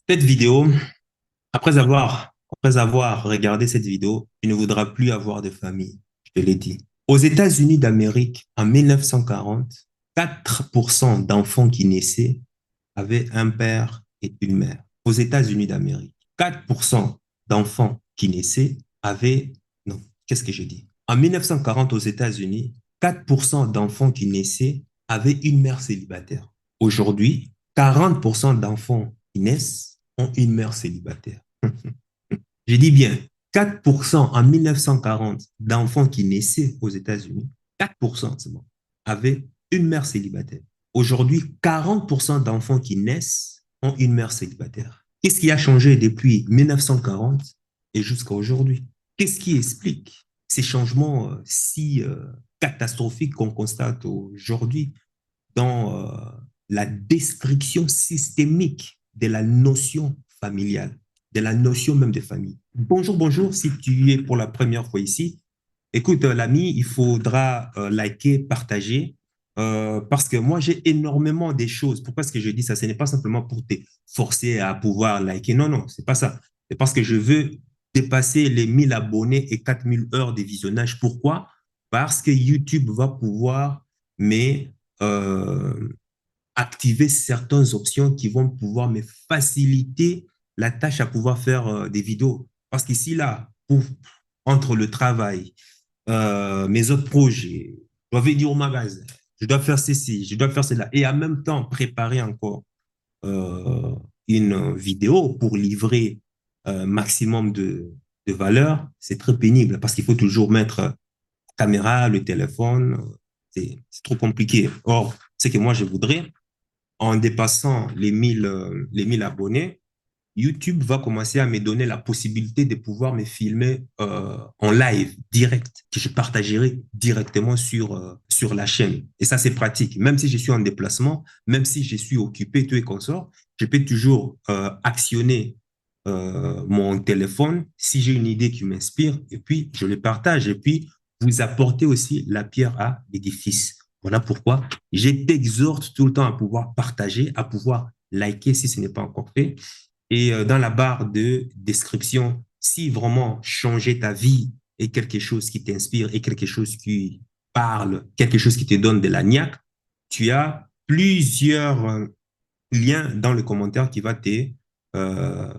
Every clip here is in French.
Cette vidéo, après avoir regardé cette vidéo, tu ne voudras plus avoir de famille, je te l'ai dit. Aux États-Unis d'Amérique, en 1940, 4% d'enfants qui naissaient avaient un père et une mère. Aux États-Unis d'Amérique, 4% d'enfants qui naissaient avaient... Non, qu'est-ce que je dis? En 1940, aux États-Unis, 4% d'enfants qui naissaient avaient une mère célibataire. Aujourd'hui, 40% d'enfants qui naissent ont une mère célibataire. Je dis bien 4% en 1940 d'enfants qui naissaient aux États-Unis, 4% c'est bon, avaient une mère célibataire. Aujourd'hui, 40% d'enfants qui naissent ont une mère célibataire. Qu'est-ce qui a changé depuis 1940 et jusqu'à aujourd'hui? Qu'est-ce qui explique ces changements si catastrophiques qu'on constate aujourd'hui dans la destruction systémique de la notion familiale, de la notion même de famille. Bonjour, bonjour, si tu es pour la première fois ici, écoute, l'ami, il faudra liker, partager, parce que moi, j'ai énormément de choses. Pourquoi est-ce que je dis ça? Ce n'est pas simplement pour te forcer à pouvoir liker. Non, non, c'est pas ça. C'est parce que je veux dépasser les 1000 abonnés et 4000 heures de visionnage. Pourquoi? Parce que YouTube va pouvoir mais, euh, activer certaines options qui vont pouvoir me faciliter la tâche à pouvoir faire des vidéos. Parce qu'ici, là, entre le travail, mes autres projets, je dois venir au magasin, je dois faire ceci, je dois faire cela, et en même temps préparer encore euh, une vidéo pour livrer un maximum de valeur, c'est très pénible parce qu'il faut toujours mettre caméra, le téléphone, c'est trop compliqué. Or, ce que moi je voudrais, en dépassant les 1000 abonnés, YouTube va commencer à me donner la possibilité de pouvoir me filmer en live, direct, que je partagerai directement sur la chaîne. Et ça, c'est pratique. Même si je suis en déplacement, même si je suis occupé, tout et consort, je peux toujours actionner mon téléphone si j'ai une idée qui m'inspire, et puis je le partage, et puis vous apportez aussi la pierre à l'édifice. Voilà pourquoi je t'exhorte tout le temps à pouvoir partager, à pouvoir liker si ce n'est pas encore fait. Et dans la barre de description, si vraiment changer ta vie est quelque chose qui t'inspire et quelque chose qui parle, quelque chose qui te donne de la niaque, tu as plusieurs liens dans le commentaire qui va te euh,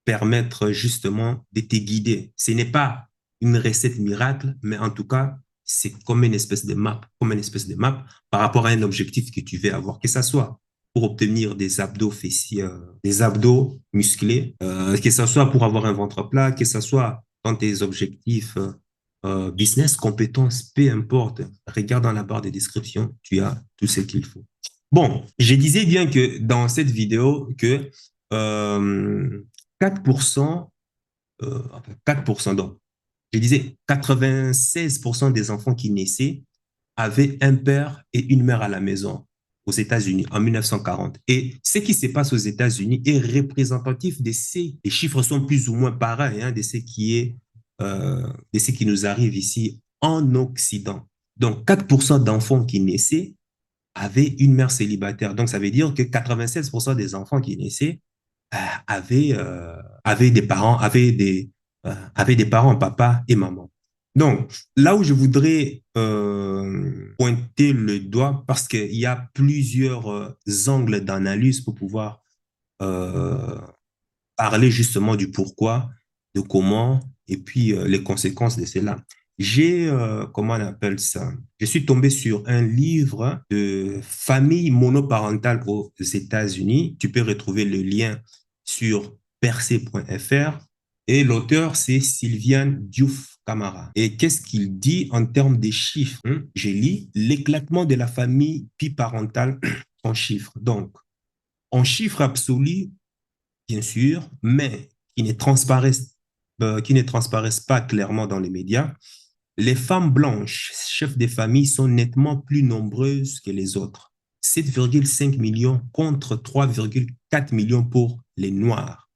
permettre justement de te guider. Ce n'est pas une recette miracle, mais en tout cas, c'est comme une espèce de map, comme une espèce de map par rapport à un objectif que tu veux avoir, que ça soit pour obtenir des abdos fessiers, des abdos musclés, que ce soit pour avoir un ventre plat, que ce soit dans tes objectifs business, compétences, peu importe. Regarde dans la barre de description, tu as tout ce qu'il faut. Bon, je disais bien que dans cette vidéo que euh, 4%, enfin 4% donc, je disais 96% des enfants qui naissaient avaient un père et une mère à la maison aux États-Unis en 1940. Et ce qui se passe aux États-Unis est représentatif de ces, les chiffres sont plus ou moins pareils, hein, de ce qui nous arrive ici en Occident. Donc 4% d'enfants qui naissaient avaient une mère célibataire. Donc ça veut dire que 96% des enfants qui naissaient avaient des parents, avaient des parents, papa et maman. Donc, là où je voudrais pointer le doigt, parce qu'il y a plusieurs angles d'analyse pour pouvoir euh, parler justement du pourquoi, de comment, et puis les conséquences de cela. Comment on appelle ça? Je suis tombé sur un livre de famille monoparentale aux États-Unis. Tu peux retrouver le lien sur percé.fr. Et l'auteur, c'est Sylviane Diouf Camara. Et qu'est-ce qu'il dit en termes des chiffres? Je lis l'éclatement de la famille biparentale en chiffres. Donc, en chiffres absolus, bien sûr, mais qui ne transparaissent pas clairement dans les médias. Les femmes blanches, chefs de famille, sont nettement plus nombreuses que les autres. 7,5 millions contre 3,4 millions pour les Noirs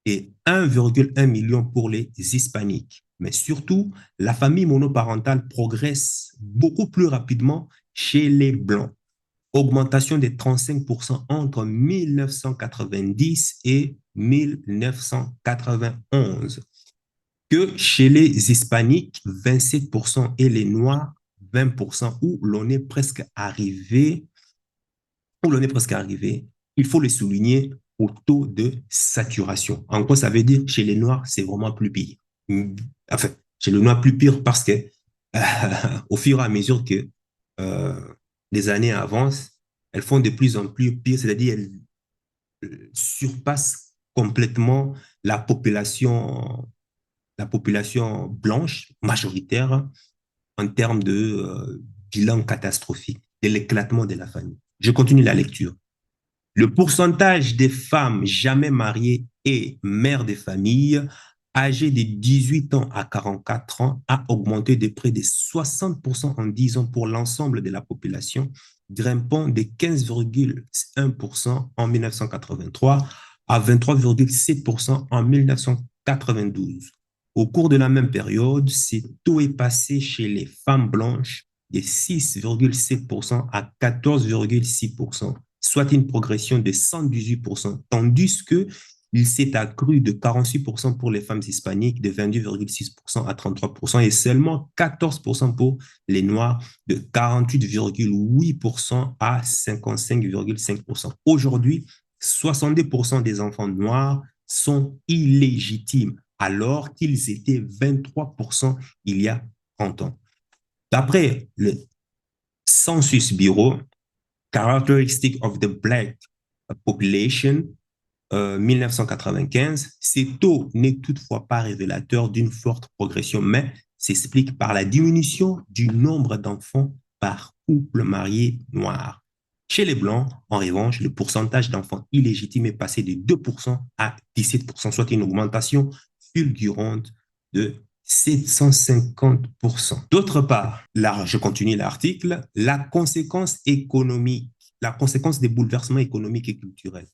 et 1,1 million pour les Hispaniques. Mais surtout, la famille monoparentale progresse beaucoup plus rapidement chez les Blancs. Augmentation de 35% entre 1990 et 1991. Que chez les Hispaniques, 27% et les Noirs, 20%, où l'on est presque arrivé, il faut le souligner, au taux de saturation. En quoi ça veut dire? Chez les Noirs, c'est vraiment plus pire. Enfin, chez les Noirs, plus pire parce que au fur et à mesure que euh, les années avancent, elles font de plus en plus pire, c'est-à-dire elles surpassent complètement la population blanche majoritaire en termes de bilan catastrophique, de l'éclatement de la famille. Je continue la lecture. Le pourcentage des femmes jamais mariées et mères de famille âgées de 18 ans à 44 ans a augmenté de près de 60% en 10 ans pour l'ensemble de la population, grimpant de 15,1% en 1983 à 23,7% en 1992. Au cours de la même période, ce taux est passé chez les femmes blanches de 6,7% à 14,6%, soit une progression de 118%, tandis que il s'est accru de 46% pour les femmes hispaniques, de 22,6% à 33% et seulement 14% pour les Noirs, de 48,8% à 55,5%. Aujourd'hui, 70% des enfants noirs sont illégitimes, alors qu'ils étaient 23% il y a 30 ans. D'après le Census Bureau, Characteristic of the Black Population, 1995, ces taux n'est toutefois pas révélateur d'une forte progression, mais s'explique par la diminution du nombre d'enfants par couple marié noir. Chez les Blancs, en revanche, le pourcentage d'enfants illégitimes est passé de 2% à 17%, soit une augmentation fulgurante de 750%. D'autre part, là, je continue l'article, la conséquence économique, la conséquence des bouleversements économiques et culturels.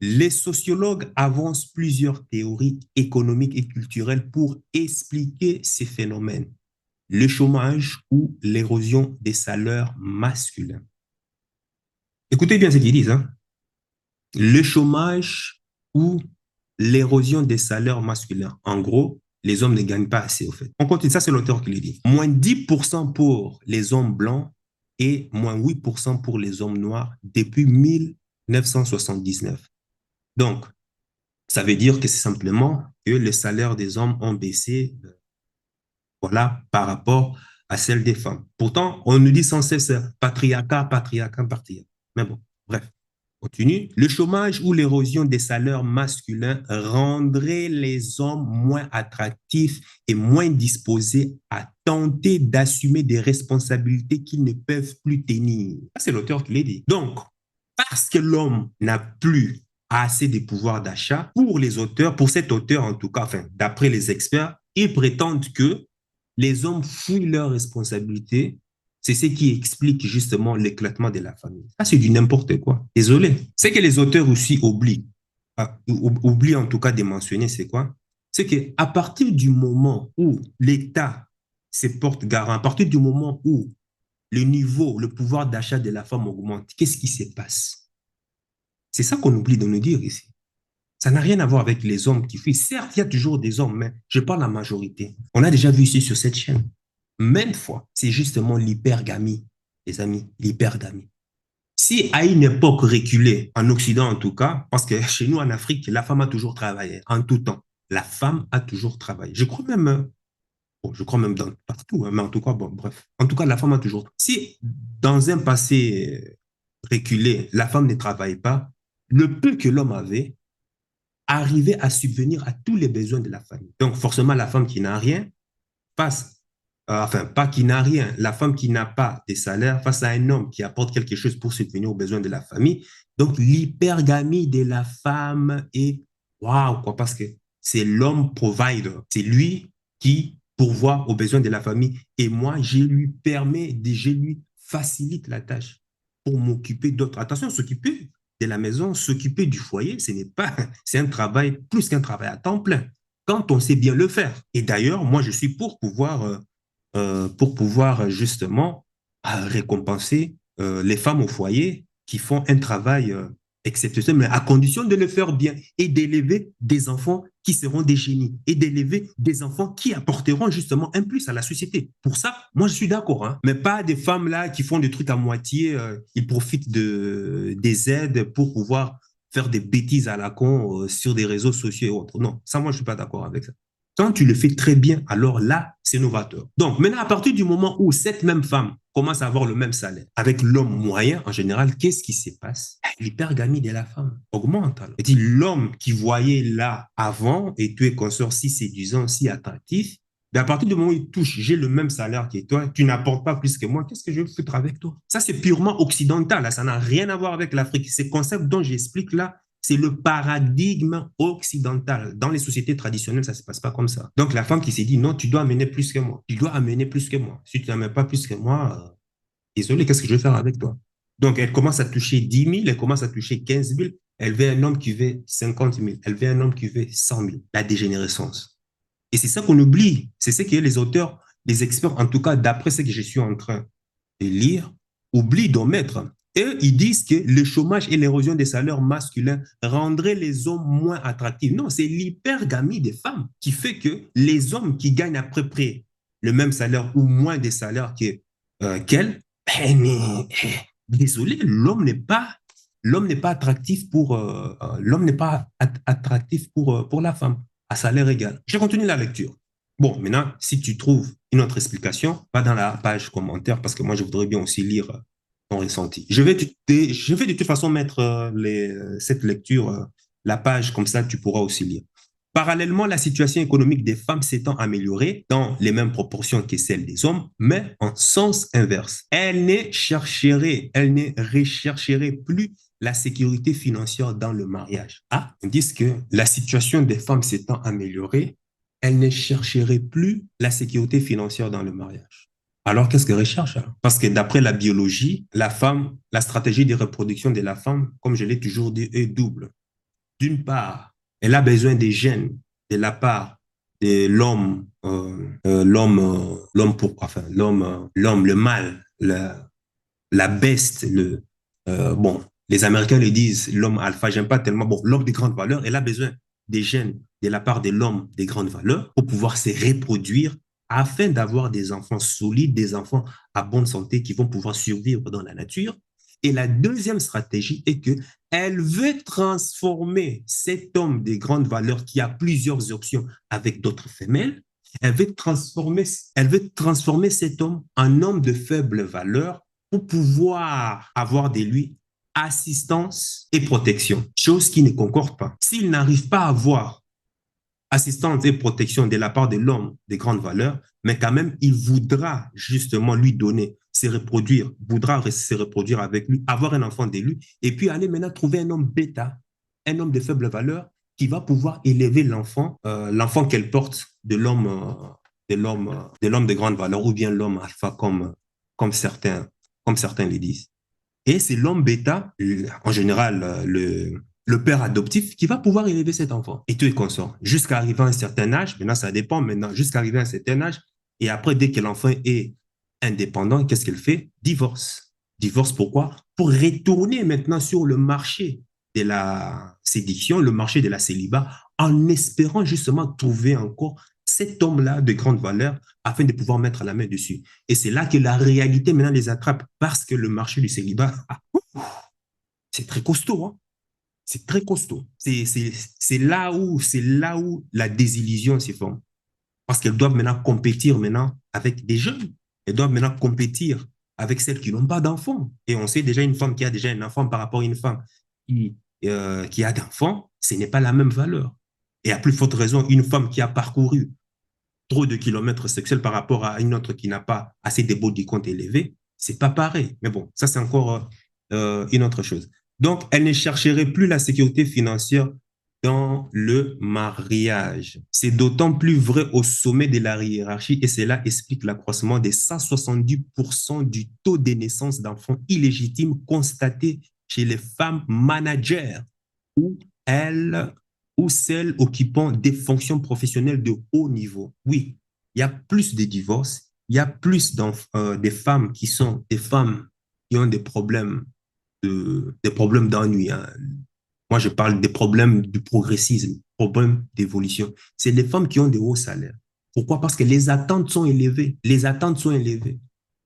Les sociologues avancent plusieurs théories économiques et culturelles pour expliquer ces phénomènes. Le chômage ou l'érosion des salaires masculins. Écoutez bien ce qu'ils disent. Hein. Le chômage ou l'érosion des salaires masculins. En gros, les hommes ne gagnent pas assez, au fait. On continue, ça c'est l'auteur qui le dit. Moins 10% pour les hommes blancs et moins 8% pour les hommes noirs depuis 1979. Donc, ça veut dire que c'est simplement que les salaires des hommes ont baissé voilà, par rapport à celles des femmes. Pourtant, on nous dit sans cesse patriarcat, patriarcat, patriarcat. Mais bon, bref, continue. Le chômage ou l'érosion des salaires masculins rendrait les hommes moins attractifs et moins disposés à tenter d'assumer des responsabilités qu'ils ne peuvent plus tenir. C'est l'auteur qui l'a dit. Donc, parce que l'homme n'a plus assez de pouvoir d'achat, pour les auteurs, pour cet auteur en tout cas, enfin, d'après les experts, ils prétendent que les hommes fuient leurs responsabilités. C'est ce qui explique justement l'éclatement de la famille. Ça, c'est du n'importe quoi. Désolé. Ce que les auteurs aussi oublient en tout cas de mentionner, c'est quoi? C'est qu'à partir du moment où l'État se porte garant, à partir du moment où le niveau, le pouvoir d'achat de la femme augmente, qu'est-ce qui se passe? C'est ça qu'on oublie de nous dire ici. Ça n'a rien à voir avec les hommes qui fuient. Certes, il y a toujours des hommes, mais je parle de la majorité. On a déjà vu ici sur cette chaîne. Maintes fois, c'est justement l'hypergamie, les amis, l'hypergamie. Si à une époque reculée, en Occident en tout cas, parce que chez nous en Afrique, la femme a toujours travaillé, en tout temps. La femme a toujours travaillé. Je crois même partout, hein, mais en tout cas, bon, bref. En tout cas, la femme a toujours. Si dans un passé reculé, la femme ne travaille pas, le peu que l'homme avait, arriver à subvenir à tous les besoins de la famille. Donc, forcément, la femme qui n'a rien, face, enfin, pas qui n'a rien, la femme qui n'a pas de salaire face à un homme qui apporte quelque chose pour subvenir aux besoins de la famille. Donc, l'hypergamie de la femme est waouh, quoi, parce que c'est l'homme provider. C'est lui qui pourvoit aux besoins de la famille. Et moi, je lui facilite la tâche pour m'occuper d'autres. Attention, s'occuper de la maison, s'occuper du foyer, ce n'est pas, c'est un travail plus qu'un travail à temps plein, quand on sait bien le faire. Et d'ailleurs, moi, je suis pour pouvoir justement récompenser les femmes au foyer qui font un travail exceptionnel, mais à condition de le faire bien et d'élever des enfants qui seront des génies et d'élever des enfants qui apporteront justement un plus à la société. Pour ça, moi, je suis d'accord, hein, mais pas des femmes là qui font des trucs à moitié, ils profitent des aides pour pouvoir faire des bêtises à la con sur des réseaux sociaux et autres. Non, ça, moi, je suis pas d'accord avec ça. Quand tu le fais très bien, alors là, c'est novateur. Donc, maintenant, à partir du moment où cette même femme commence à avoir le même salaire avec l'homme moyen, en général, qu'est-ce qui se passe? L'hypergamie de la femme augmente. Alors. Et dit l'homme qui voyait là avant et tu es consort si séduisant, si attractif, mais à partir du moment où il touche, j'ai le même salaire que toi, tu n'apportes pas plus que moi, qu'est-ce que je veux foutre avec toi? Ça, c'est purement occidental, là, ça n'a rien à voir avec l'Afrique. Ces concepts dont j'explique là, c'est le paradigme occidental. Dans les sociétés traditionnelles, ça ne se passe pas comme ça. Donc, la femme qui s'est dit, non, tu dois amener plus que moi. Tu dois amener plus que moi. Si tu n'amènes pas plus que moi, désolé, qu'est-ce que je vais faire avec toi? Donc, elle commence à toucher 10 000, elle commence à toucher 15 000, elle veut un homme qui veut 50 000, elle veut un homme qui veut 100 000. La dégénérescence. Et c'est ça qu'on oublie. C'est ce que les auteurs, les experts, en tout cas, d'après ce que je suis en train de lire, oublient d'omettre. Et ils disent que le chômage et l'érosion des salaires masculins rendraient les hommes moins attractifs. Non, c'est l'hypergamie des femmes qui fait que les hommes qui gagnent à peu près le même salaire ou moins des salaires qu'elles, mais désolé, l'homme n'est pas attractif l'homme n'est pas attractif pour la femme à salaire égal. Je continue la lecture. Bon, maintenant, si tu trouves une autre explication, va dans la page commentaire parce que moi, je voudrais bien aussi lire ton ressenti. Je vais de toute façon mettre cette lecture, la page, comme ça, tu pourras aussi lire. Parallèlement, la situation économique des femmes s'étant améliorée dans les mêmes proportions que celle des hommes, mais en sens inverse. Elles ne rechercheraient plus la sécurité financière dans le mariage. Ah, ils disent que la situation des femmes s'étant améliorée, elles ne chercheraient plus la sécurité financière dans le mariage. Alors, qu'est-ce qu'elles recherchent? Parce que d'après la biologie, la femme, la stratégie de reproduction de la femme, comme je l'ai toujours dit, est double. D'une part, elle a besoin des gènes de la part de l'homme, le mâle, la bête, bon, les Américains le disent, l'homme alpha, j'aime pas tellement, bon, l'homme de grande valeur, elle a besoin des gènes de la part de l'homme de grande valeur pour pouvoir se reproduire afin d'avoir des enfants solides, des enfants à bonne santé qui vont pouvoir survivre dans la nature. Et la deuxième stratégie est que elle veut transformer cet homme de grande valeur qui a plusieurs options avec d'autres femelles. Elle veut transformer cet homme en homme de faible valeur pour pouvoir avoir de lui assistance et protection, chose qui ne concorde pas. S'il n'arrive pas à avoir assistance et protection de la part de l'homme de grande valeur, mais quand même, il voudra justement lui donner, voudra se reproduire avec lui, avoir un enfant de lui, et puis aller maintenant trouver un homme bêta, un homme de faible valeur, qui va pouvoir élever l'enfant qu'elle porte de l'homme de grande valeur, ou bien l'homme alpha, comme certains le disent. Et c'est l'homme bêta, en général le père adoptif, qui va pouvoir élever cet enfant. Et tout est consort. Jusqu'à arriver à un certain âge, maintenant ça dépend, maintenant, jusqu'à arriver à un certain âge, et après, dès que l'enfant est indépendant, qu'est-ce qu'elle fait? Divorce. Divorce pourquoi? Pour retourner maintenant sur le marché de la sédition, le marché de la célibat, en espérant justement trouver encore cet homme-là de grande valeur afin de pouvoir mettre la main dessus. Et c'est là que la réalité maintenant les attrape parce que le marché du célibat, c'est très costaud, hein? C'est très costaud. C'est là où la désillusion se forme. Parce qu'elles doivent maintenant compétir maintenant avec des jeunes. Elles doivent maintenant compétir avec celles qui n'ont pas d'enfants. Et on sait déjà une femme qui a déjà un enfant par rapport à une femme qui a d'enfants, ce n'est pas la même valeur. Et à plus forte raison, une femme qui a parcouru trop de kilomètres sexuels par rapport à une autre qui n'a pas assez de body count élevé, c'est pas pareil. Mais bon, ça, c'est encore une autre chose. Donc, elle ne chercherait plus la sécurité financière dans le mariage. C'est d'autant plus vrai au sommet de la hiérarchie et cela explique l'accroissement des 170% du taux de naissance d'enfants illégitimes constaté chez les femmes managers où elles ou celles occupant des fonctions professionnelles de haut niveau. Oui, il y a plus de divorces, il y a plus des femmes qui sont des femmes qui ont des problèmes des problèmes d'ennui, hein. Moi, je parle des problèmes du progressisme, problèmes d'évolution. C'est les femmes qui ont des hauts salaires. Pourquoi? Parce que les attentes sont élevées. Les attentes sont élevées.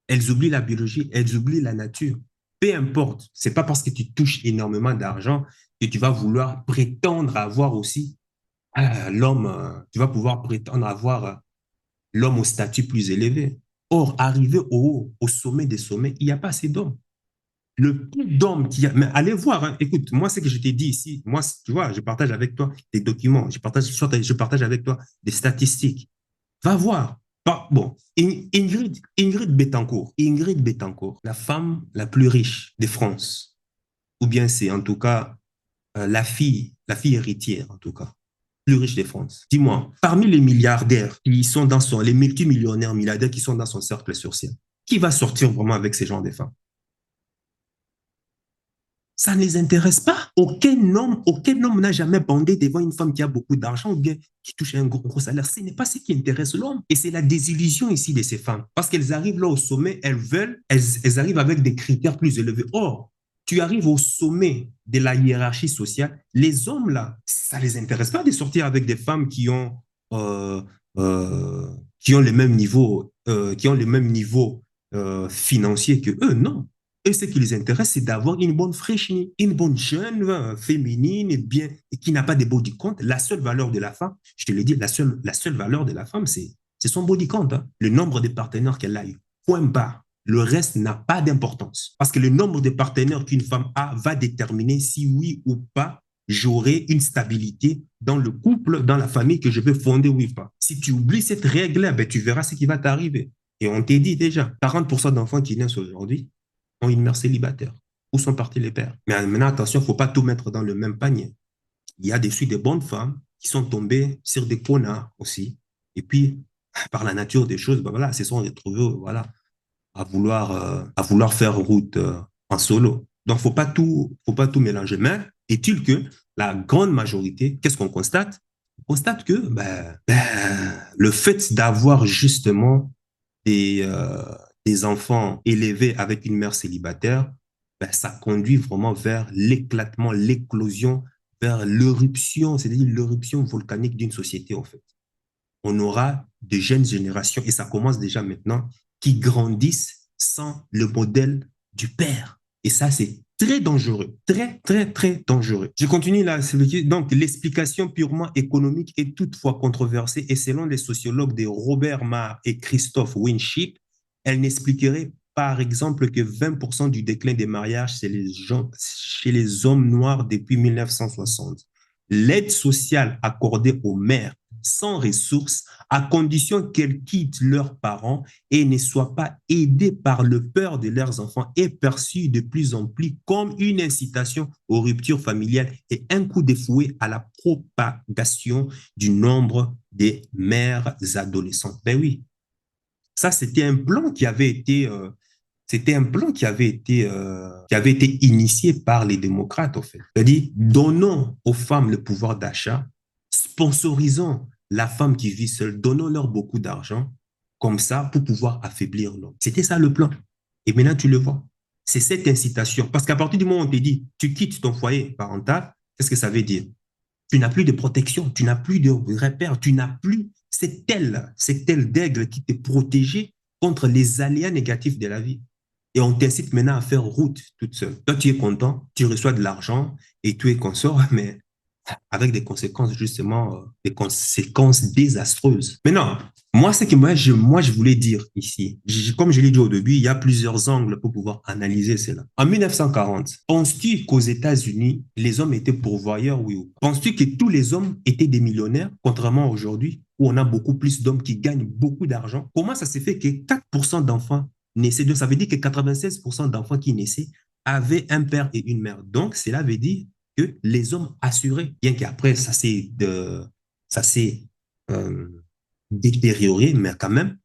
Elles oublient la biologie, elles oublient la nature. Peu importe, c'est pas parce que tu touches énormément d'argent que tu vas vouloir prétendre avoir aussi l'homme, tu vas pouvoir prétendre avoir l'homme au statut plus élevé. Or, arrivé au haut, au sommet des sommets, il n'y a pas assez d'hommes. Le peu d'hommes qu'il y a, mais allez voir, hein. Écoute, moi, ce que je t'ai dit ici, moi, tu vois, je partage avec toi des documents, je partage avec toi des statistiques. Va voir. Bon, Ingrid Betancourt, la femme la plus riche de France, ou bien c'est en tout cas la fille héritière, en tout cas, plus riche de France. Dis-moi, parmi les milliardaires qui sont dans les multimillionnaires milliardaires qui sont dans son cercle social, qui va sortir vraiment avec ces gens de femmes? Ça ne les intéresse pas. Aucun homme n'a jamais bandé devant une femme qui a beaucoup d'argent ou bien qui touche un gros salaire. Ce n'est pas ce qui intéresse l'homme. Et c'est la désillusion ici de ces femmes. Parce qu'elles arrivent là au sommet, elles arrivent avec des critères plus élevés. Or, tu arrives au sommet de la hiérarchie sociale, les hommes là, ça ne les intéresse pas de sortir avec des femmes euh, euh, qui ont le même niveau, financier que eux. Non. Et ce qui les intéresse, c'est d'avoir une bonne fraîchine, une bonne jeune féminine, bien, et qui n'a pas de body count. La seule valeur de la femme, je te le dis, la seule valeur de la femme, c'est son body count, hein. Le nombre de partenaires qu'elle a eu. Point barre. Le reste n'a pas d'importance. Parce que le nombre de partenaires qu'une femme a va déterminer si oui ou pas j'aurai une stabilité dans le couple, dans la famille que je veux fonder ou pas. Si tu oublies cette règle-là, ben, tu verras ce qui va t'arriver. Et on t'a dit déjà, 40% d'enfants qui naissent aujourd'hui ont une mère célibataire. Où sont partis les pères? Mais maintenant, attention, il ne faut pas tout mettre dans le même panier. Il y a des bonnes femmes qui sont tombées sur des connards aussi. Et puis, par la nature des choses, ben voilà, se sont retrouvées voilà, à vouloir faire route en solo. Donc, faut pas tout mélanger. Mais est-il que la grande majorité, qu'est-ce qu'on constate? On constate que le fait d'avoir justement des, euh, des enfants élevés avec une mère célibataire, ben, ça conduit vraiment vers l'éclatement, l'éclosion, vers l'éruption, c'est-à-dire l'éruption volcanique d'une société, en fait. On aura de jeunes générations, et ça commence déjà maintenant, qui grandissent sans le modèle du père. Et ça, c'est très dangereux, très, très, très dangereux. Je continue là. Donc, l'explication purement économique est toutefois controversée et selon les sociologues de Robert Marr et Christophe Winship, elle n'expliquerait par exemple que 20% du déclin des mariages chez les hommes noirs depuis 1960. L'aide sociale accordée aux mères sans ressources, à condition qu'elles quittent leurs parents et ne soient pas aidées par le peur de leurs enfants, est perçue de plus en plus comme une incitation aux ruptures familiales et un coup de fouet à la propagation du nombre des mères adolescentes. Ben oui, ça, c'était un plan qui avait été qui avait été initié par les démocrates, en fait. C'est-à-dire, donnons aux femmes le pouvoir d'achat, sponsorisons la femme qui vit seule, donnons-leur beaucoup d'argent, comme ça, pour pouvoir affaiblir l'homme. C'était ça le plan. Et maintenant, tu le vois. C'est cette incitation. Parce qu'à partir du moment où on te dit, tu quittes ton foyer parental, qu'est-ce que ça veut dire? Tu n'as plus de protection, tu n'as plus de repères, tu n'as plus cette aile d'aigle qui te protégeait contre les aléas négatifs de la vie. Et on t'incite maintenant à faire route toute seule. Toi, tu es content, tu reçois de l'argent et tu es consort, mais avec des conséquences, justement, des conséquences désastreuses. Maintenant, moi, ce que je voulais dire ici, comme je l'ai dit au début, il y a plusieurs angles pour pouvoir analyser cela. En 1940, penses-tu qu'aux États-Unis, les hommes étaient pourvoyeurs, oui ou pas? Penses-tu que tous les hommes étaient des millionnaires, contrairement à aujourd'hui, où on a beaucoup plus d'hommes qui gagnent beaucoup d'argent? Comment ça s'est fait que 4% d'enfants naissaient, ça veut dire que 96% d'enfants qui naissaient avaient un père et une mère. Donc, cela veut dire que les hommes assuraient, bien qu'après, ça s'est euh, détérioré, mais quand même,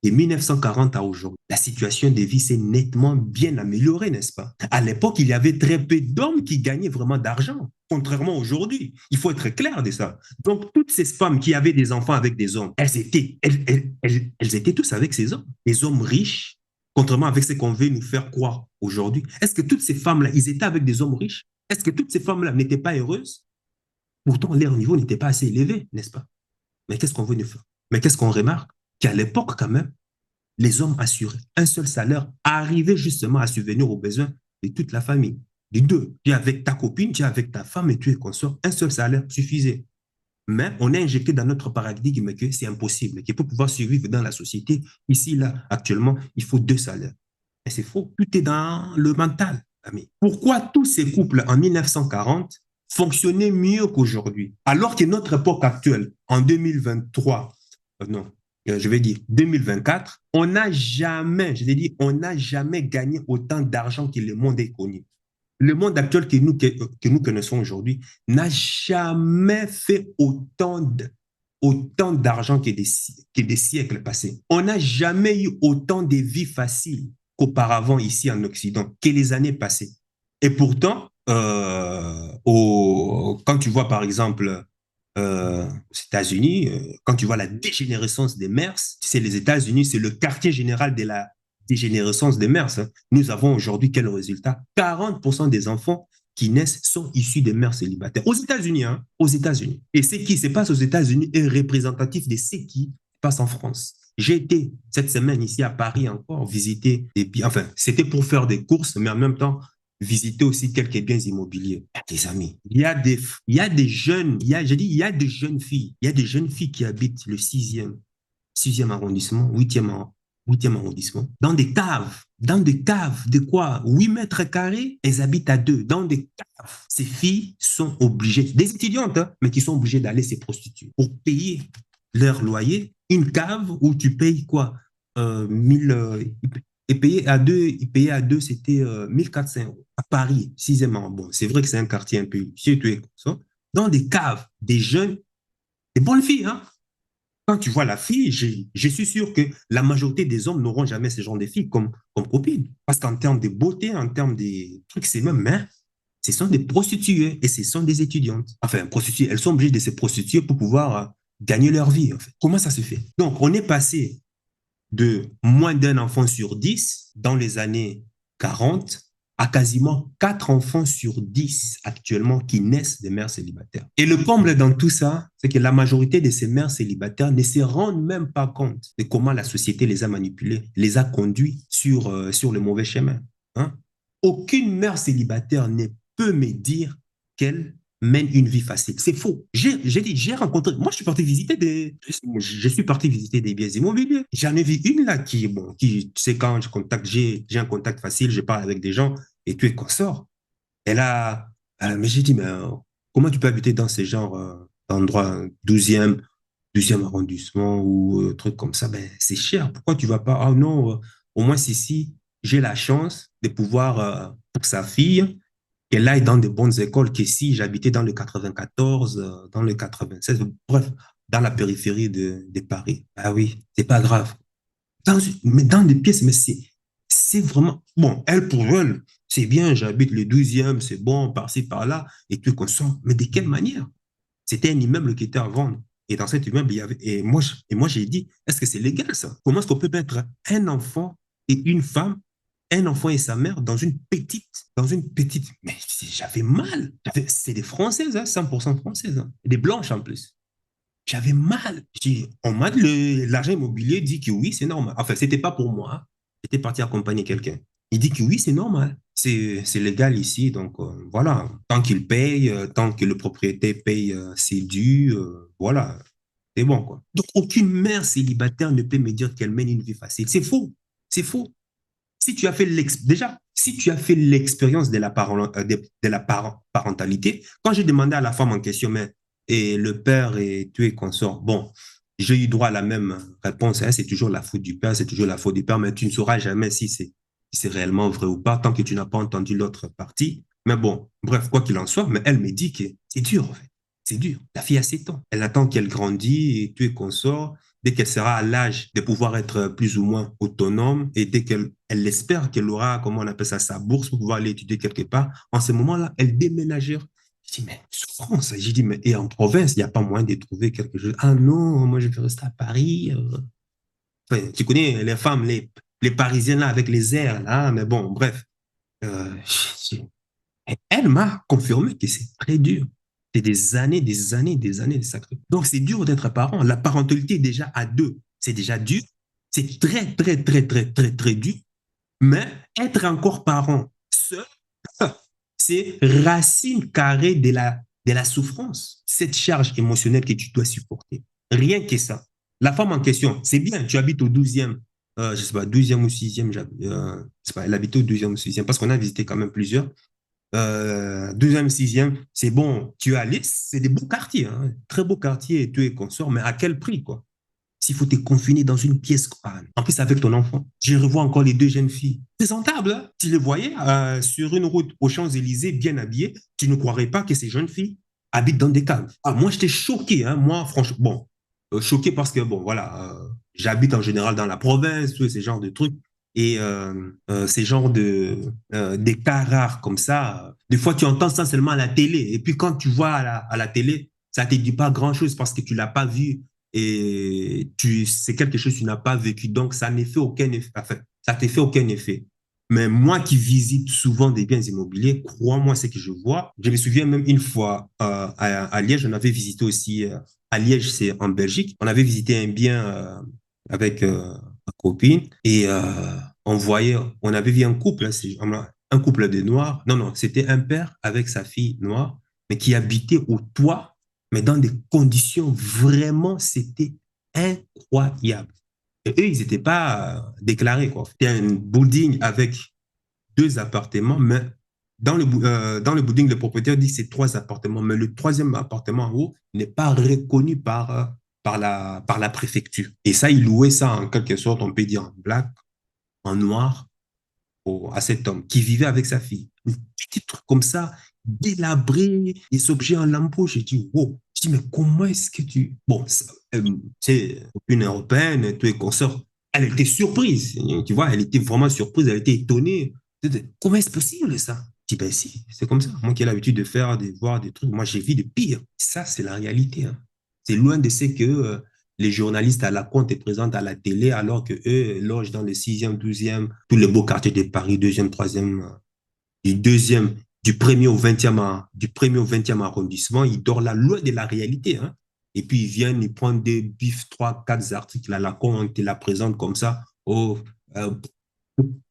de 1940 à aujourd'hui, la situation de vie s'est nettement bien améliorée, n'est-ce pas? À l'époque, il y avait très peu d'hommes qui gagnaient vraiment d'argent, contrairement à aujourd'hui. Il faut être clair de ça. Donc, toutes ces femmes qui avaient des enfants avec des hommes, elles étaient tous avec ces hommes. Des hommes riches, Contrairement avec ce qu'on veut nous faire croire aujourd'hui. Est-ce que toutes ces femmes-là, ils étaient avec des hommes riches? Est-ce que toutes ces femmes-là n'étaient pas heureuses? Pourtant, leur niveau n'était pas assez élevé, n'est-ce pas? Mais qu'est-ce qu'on veut nous faire? Mais qu'est-ce qu'on remarque? Qu'à l'époque, quand même, les hommes assuraient un seul salaire, arrivaient justement à subvenir aux besoins de toute la famille. Les deux, tu es avec ta copine, tu es avec ta femme et tu es consort, un seul salaire suffisait. Mais on a injecté dans notre paradigme que c'est impossible, qu'il faut pouvoir survivre dans la société. Ici, là, actuellement, il faut deux salaires. Et c'est faux. Tout est dans le mental, ami. Pourquoi tous ces couples en 1940 fonctionnaient mieux qu'aujourd'hui, alors que notre époque actuelle, en 2023, non, je vais dire 2024, on n'a jamais, je l'ai dit, on n'a jamais gagné autant d'argent que le monde est connu. Le monde actuel que nous connaissons aujourd'hui n'a jamais fait autant d'argent que des siècles passés. On n'a jamais eu autant de vies faciles qu'auparavant ici en Occident, que les années passées. Et pourtant, quand tu vois par exemple aux États-Unis, quand tu vois la dégénérescence des mers, c'est les États-Unis, c'est le quartier général de la dégénérescence des mers. Nous avons aujourd'hui quel résultat? 40% des enfants qui naissent sont issus des mères célibataires. Aux États-Unis, hein, aux États-Unis. Et ce qui se passe aux États-Unis est représentatif de ce qui se passe en France. J'ai été cette semaine ici à Paris encore visiter, et puis, enfin, c'était pour faire des courses, mais en même temps, visiter aussi quelques biens immobiliers. Les amis, il y a des jeunes, j'ai dit, il y a des jeunes filles, il y a des jeunes filles qui habitent le sixième arrondissement, huitième arrondissement, dans des caves de quoi 8 mètres carrés, elles habitent à deux, dans des caves. Ces filles sont obligées, des étudiantes, hein, mais qui sont obligées d'aller se prostituer pour payer leur loyer. Une cave où tu payes quoi 1000, payer à deux, c'était 1400 € à Paris, sixièmement. Bon, c'est vrai que c'est un quartier un peu situé comme ça. Dans des caves, des jeunes, des bonnes filles, hein. Quand tu vois la fille, je suis sûr que la majorité des hommes n'auront jamais ce genre de filles comme copines. Parce qu'en termes de beauté, en termes de trucs, c'est même, hein, ce sont des prostituées et ce sont des étudiantes. Enfin, prostituées, elles sont obligées de se prostituer pour pouvoir gagner leur vie. En fait. Comment ça se fait? Donc, on est passé de moins d'un enfant sur 10 dans les années 40 à quasiment 4 enfants sur 10 actuellement qui naissent de mères célibataires. Et le comble dans tout ça, c'est que la majorité de ces mères célibataires ne se rendent même pas compte de comment la société les a manipulées, les a conduits sur le mauvais chemin. Hein? Aucune mère célibataire ne peut me dire qu'elle mène une vie facile. C'est faux. J'ai rencontré, moi, je suis parti visiter des biens immobiliers. J'en ai vu une là qui, tu sais, quand j'ai un contact facile, je parle avec des gens et tu es consort. Elle a, mais j'ai dit, mais comment tu peux habiter dans ces genres d'endroits, douzième arrondissement ou truc comme ça? Ben, c'est cher. Pourquoi tu vas pas? Ah non, au moins ici, j'ai la chance de pouvoir, pour sa fille, qu'elle aille dans de bonnes écoles, que si j'habitais dans le 94, dans le 96, bref, dans la périphérie de Paris. Ah oui, c'est pas grave. Mais dans des pièces, mais c'est vraiment, bon, elle pour elle, c'est bien, j'habite le 12e, c'est bon, par-ci, par-là, et tout consent. Mais de quelle manière? C'était un immeuble qui était à vendre. Et dans cet immeuble, il y avait, et moi j'ai dit, est-ce que c'est légal ça? Comment est-ce qu'on peut mettre un enfant et une femme, un enfant et sa mère dans une petite, mais j'avais mal. C'est des Françaises, hein, 100% Françaises, hein, des Blanches en plus. J'avais mal. On m'a l'agent immobilier dit que oui, c'est normal. Enfin, c'était pas pour moi. Hein. J'étais parti accompagner quelqu'un. Il dit que oui, c'est normal. C'est légal ici. Donc, voilà. Tant qu'il paye, tant que le propriétaire paye ses dus, voilà. C'est bon, quoi. Donc, aucune mère célibataire ne peut me dire qu'elle mène une vie facile. C'est faux. C'est faux. Si tu as fait déjà, si tu as fait l'expérience de la parentalité, quand j'ai demandé à la femme en question, mais et le père et tu es consort, bon, j'ai eu droit à la même réponse, hein, c'est toujours la faute du père, c'est toujours la faute du père, mais tu ne sauras jamais si c'est réellement vrai ou pas, tant que tu n'as pas entendu l'autre partie. Mais bon, bref, quoi qu'il en soit, mais elle me dit que c'est dur, en fait. C'est dur. La fille a 7 ans. Elle attend qu'elle grandisse et tu es consort dès qu'elle sera à l'âge de pouvoir être plus ou moins autonome et dès qu'elle espère qu'elle aura, comment on appelle ça, sa bourse pour pouvoir aller étudier quelque part, en ce moment-là, elle déménagera. Je dis, mais souffrance. J'ai dit, mais et en province, il n'y a pas moyen de trouver quelque chose. Ah non, moi je vais rester à Paris. Enfin, tu connais les femmes, Les Parisiens là avec les airs là, mais bon, bref. Euh, Elle m'a confirmé que c'est très dur. C'est des années, des années, des années de sacrifice. Donc, c'est dur d'être parent. La parentalité, déjà à deux, c'est déjà dur. C'est très, très, très, très, très, très dur. Mais être encore parent seul, c'est racine carrée de la souffrance. Cette charge émotionnelle que tu dois supporter. Rien que ça. La femme en question, c'est bien, tu habites au 12e, je sais pas, 12e ou 6e, je sais pas, elle habite au 12e ou 6e, parce qu'on a visité quand même plusieurs. Deuxième, sixième, c'est bon, tu es à l'Est, c'est des beaux quartiers, hein, très beaux quartiers, et tu es consort, mais à quel prix, quoi? S'il faut te confiner dans une pièce, quoi. En plus avec ton enfant. Je revois encore les deux jeunes filles. Présentables, hein? Tu les voyais sur une route aux Champs-Élysées, bien habillées, tu ne croirais pas que ces jeunes filles habitent dans des caves. Ah, moi, j'étais choqué, hein, moi, franchement, bon, choqué parce que, bon, voilà, j'habite en général dans la province, tous ces genres de trucs. Et ces genres des cas rares comme ça, des fois tu entends ça seulement à la télé. Et puis quand tu vois à la télé, ça ne te dit pas grand-chose parce que tu ne l'as pas vu et c'est quelque chose que tu n'as pas vécu. Donc ça ne fait aucun effet. Enfin, ça te fait aucun effet. Mais moi qui visite souvent des biens immobiliers, crois-moi ce que je vois. Je me souviens même une fois à Liège, on avait visité aussi, à Liège, c'est en Belgique, on avait visité un bien avec ma copine et on avait vu un couple, hein, un couple de noirs. Non, non, c'était un père avec sa fille noire, mais qui habitait au toit, mais dans des conditions vraiment, c'était incroyable. Et eux, ils n'étaient pas déclarés, quoi. C'était un building avec deux appartements, mais dans le building, le propriétaire dit que c'est trois appartements, mais le troisième appartement en haut n'est pas reconnu par la préfecture. Et ça, il louait ça en quelque sorte, on peut dire en black, en noir, à cet homme qui vivait avec sa fille. Un petit truc comme ça, délabré, des objets en lambeaux. J'ai dit, wow. Je dis, mais comment est-ce que tu... Bon, c'est une Européenne, tu es consort. Elle était surprise, tu vois, elle était vraiment surprise, elle était étonnée. Comment est-ce possible ça? Je dis, ben si, c'est comme ça. Moi qui ai l'habitude de faire, de voir des trucs, moi j'ai vu de pire. Ça, c'est la réalité, hein. C'est loin de ce que les journalistes à la con te présentent à la télé, alors que eux logent dans le sixième, douzième, tous les beaux quartiers de Paris, deuxième, troisième, du deuxième, du premier au vingtième arrondissement, ils dorment là, loin de la réalité, hein. Et puis ils viennent, ils prennent des bifs, trois, quatre articles à la con, on te la présente comme ça, oh, euh,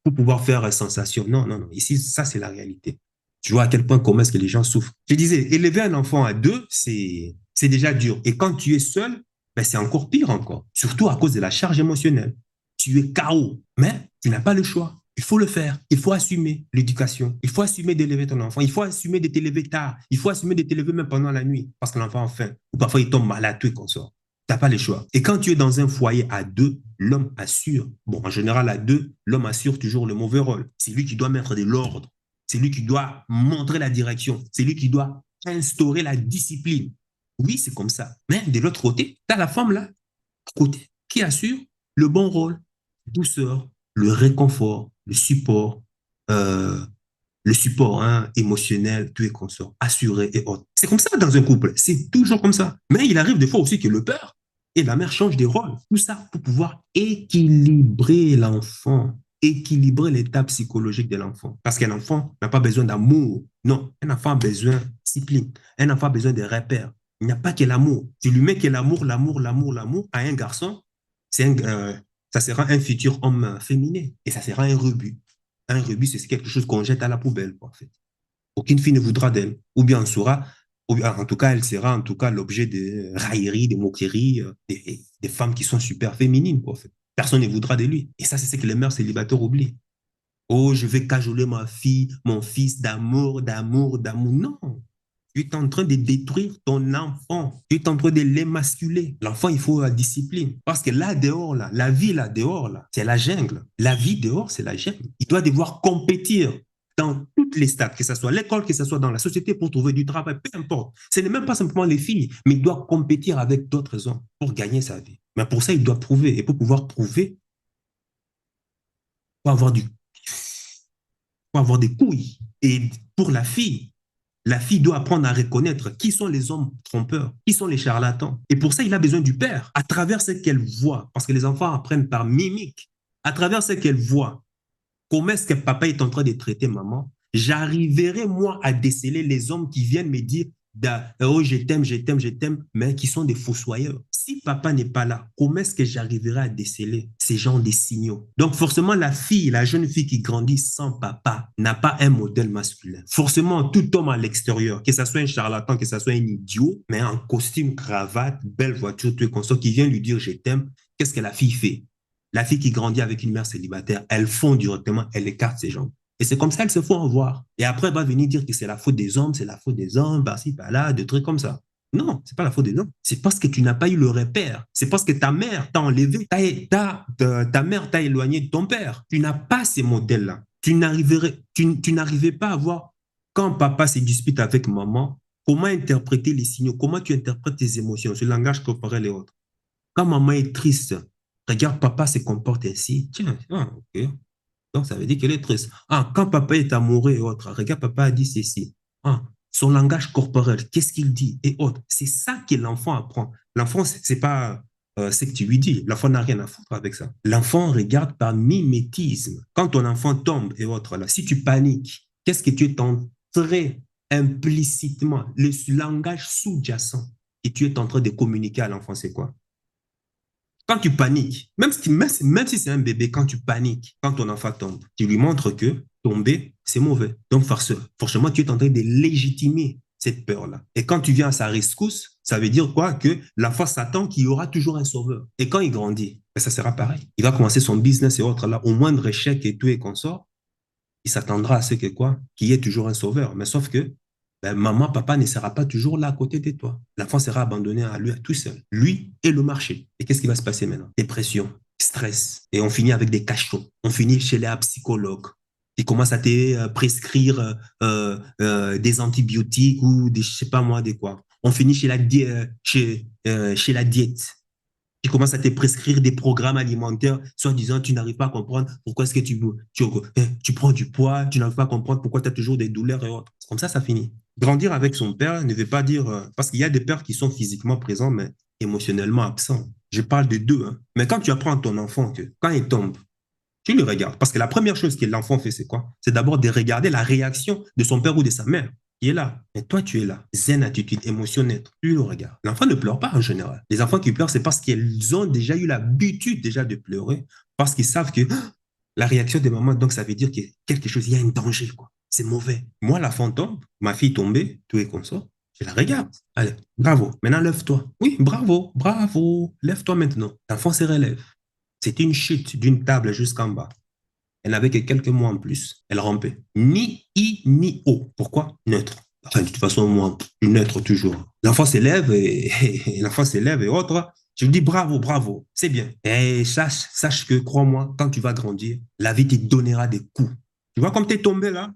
pour pouvoir faire sensation. Non, non, non. Ici, ça, c'est la réalité. Tu vois à quel point, comment est-ce que les gens souffrent. Je disais, élever un enfant à deux, c'est déjà dur. Et quand tu es seul, ben, c'est encore pire encore. Surtout à cause de la charge émotionnelle. Tu es KO, mais tu n'as pas le choix. Il faut le faire. Il faut assumer l'éducation. Il faut assumer d'élever ton enfant. Il faut assumer de t'élever tard. Il faut assumer de t'élever même pendant la nuit parce que l'enfant a faim. Ou parfois, il tombe malade, tout et consort. Tu n'as pas le choix. Et quand tu es dans un foyer à deux, l'homme assure. Bon, en général, à deux, l'homme assure toujours le mauvais rôle. C'est lui qui doit mettre de l'ordre. C'est lui qui doit montrer la direction. C'est lui qui doit instaurer la discipline. Oui, c'est comme ça. Mais de l'autre côté, tu as la femme là, à côté, qui assure le bon rôle. Douceur, le réconfort, euh, le support hein, émotionnel, tout est consort, assuré et autres. C'est comme ça dans un couple, c'est toujours comme ça. Mais il arrive des fois aussi que le père et la mère changent des rôles. Tout ça pour pouvoir équilibrer l'enfant, équilibrer l'état psychologique de l'enfant. Parce qu'un enfant n'a pas besoin d'amour. Non, un enfant a besoin de discipline. Un enfant a besoin de repères. Il n'y a pas que l'amour. Tu lui mets que l'amour, l'amour, l'amour, l'amour à un garçon, ça sera un futur homme féminin et ça sera un rebut. Un rebut, c'est quelque chose qu'on jette à la poubelle, en fait. Aucune fille ne voudra d'elle. Ou bien on saura, ou bien, en tout cas, elle sera en tout cas l'objet de railleries, de moqueries, des femmes qui sont super féminines, quoi, en fait. Personne ne voudra de lui. Et ça, c'est ce que les mères célibataires oublient. Oh, je vais cajoler ma fille, mon fils d'amour, d'amour, d'amour. Non, tu es en train de détruire ton enfant. Tu es en train de l'émasculer. L'enfant, il faut la discipline. Parce que là dehors, là, la vie là dehors, là, c'est la jungle. La vie dehors, c'est la jungle. Il doit devoir compétir dans toutes les stades, que ce soit l'école, que ce soit dans la société pour trouver du travail, peu importe. Ce n'est même pas simplement les filles, mais il doit compétir avec d'autres hommes pour gagner sa vie. Mais pour ça, il doit prouver. Et pour pouvoir prouver, il faut avoir faut avoir des couilles. Et pour la fille doit apprendre à reconnaître qui sont les hommes trompeurs, qui sont les charlatans. Et pour ça, il a besoin du père, à travers ce qu'elle voit, parce que les enfants apprennent par mimique. À travers ce qu'elle voit, comment est-ce que papa est en train de traiter maman, j'arriverai, moi, à déceler les hommes qui viennent me dire, oh, je t'aime, je t'aime, je t'aime, mais qui sont des fossoyeurs. Si papa n'est pas là, comment est-ce que j'arriverai à déceler ces genres de signaux? Donc, forcément, la fille, la jeune fille qui grandit sans papa n'a pas un modèle masculin. Forcément, tout homme à l'extérieur, que ce soit un charlatan, que ce soit un idiot, mais en costume, cravate, belle voiture, tout est consort, qui vient lui dire je t'aime, qu'est-ce que la fille fait? La fille qui grandit avec une mère célibataire, elle fond directement, elle écarte ses jambes. Et c'est comme ça qu'elle se font en voir. Et après, elle va venir dire que c'est la faute des hommes, c'est la faute des hommes, par-ci, par-là, des trucs comme ça. Non, c'est pas la faute des hommes. C'est parce que tu n'as pas eu le repère. C'est parce que ta mère t'a enlevé. Ta mère t'a éloigné de ton père. Tu n'as pas ces modèles-là. Tu n'arrivais pas à voir quand papa se dispute avec maman, comment interpréter les signaux, comment tu interprètes tes émotions, ce langage corporel et autres. Quand maman est triste, regarde, papa se comporte ainsi. Tiens, ok. Donc, ça veut dire qu'elle est triste. Ah, quand papa est amoureux et autres, regarde, papa a dit ceci. Ah, son langage corporel, qu'est-ce qu'il dit et autres. C'est ça que l'enfant apprend. L'enfant, c'est pas ce que tu lui dis. L'enfant n'a rien à foutre avec ça. L'enfant regarde par mimétisme. Quand ton enfant tombe et autres, là, si tu paniques, qu'est-ce que tu es en train implicitement, le langage sous-jacent que tu es en train de communiquer à l'enfant, c'est quoi? Quand tu paniques, même si c'est un bébé, quand tu paniques, quand ton enfant tombe, tu lui montres que tomber, c'est mauvais. Donc, forcément, tu es en train de légitimer cette peur-là. Et quand tu viens à sa rescousse, ça veut dire quoi? Que l'enfant s'attend qu'il y aura toujours un sauveur. Et quand il grandit, ben, ça sera pareil. Il va commencer son business et autres là, au moindre échec et tout et consort, il s'attendra à ce que quoi? Qu'il y ait toujours un sauveur. Mais sauf que ben, maman, papa ne sera pas toujours là à côté de toi. L'enfant sera abandonné à lui, à tout seul. Lui et le marché. Et qu'est-ce qui va se passer maintenant? Dépression, stress. Et on finit avec des cachets. On finit chez les psychologues. Ils commencent à te prescrire des antibiotiques ou des, je sais pas moi, des quoi. On finit chez la diète qui commence à te prescrire des programmes alimentaires, soit disant tu n'arrives pas à comprendre pourquoi est-ce que tu prends du poids, tu n'arrives pas à comprendre pourquoi tu as toujours des douleurs et autres. Comme ça finit. Grandir avec son père ne veut pas dire, parce qu'il y a des pères qui sont physiquement présents, mais émotionnellement absents. Je parle de deux. Hein. Mais quand tu apprends à ton enfant que quand il tombe, tu le regardes. Parce que la première chose que l'enfant fait, c'est quoi? C'est d'abord de regarder la réaction de son père ou de sa mère qui est là. Et toi, tu es là. Zen attitude émotionnelle. Tu le regardes. L'enfant ne pleure pas en général. Les enfants qui pleurent, c'est parce qu'ils ont déjà eu l'habitude déjà de pleurer, parce qu'ils savent que la réaction des mamans, donc ça veut dire qu'il y a quelque chose, il y a un danger, quoi. C'est mauvais. Moi, l'enfant tombe, ma fille tombée, tout est consort. Je la regarde. Allez, bravo. Maintenant, lève-toi. Oui, bravo, bravo. Lève-toi maintenant. L'enfant se relève. C'était une chute d'une table jusqu'en bas. Elle n'avait que quelques mois en plus. Elle rampait. Ni I ni O. Pourquoi? Neutre. Enfin, de toute façon, moi, neutre toujours. L'enfant s'élève et l'enfant s'élève et autres. Je lui dis bravo, bravo, c'est bien. Et sache que, crois-moi, quand tu vas grandir, la vie te donnera des coups. Tu vois comme tu es tombé là?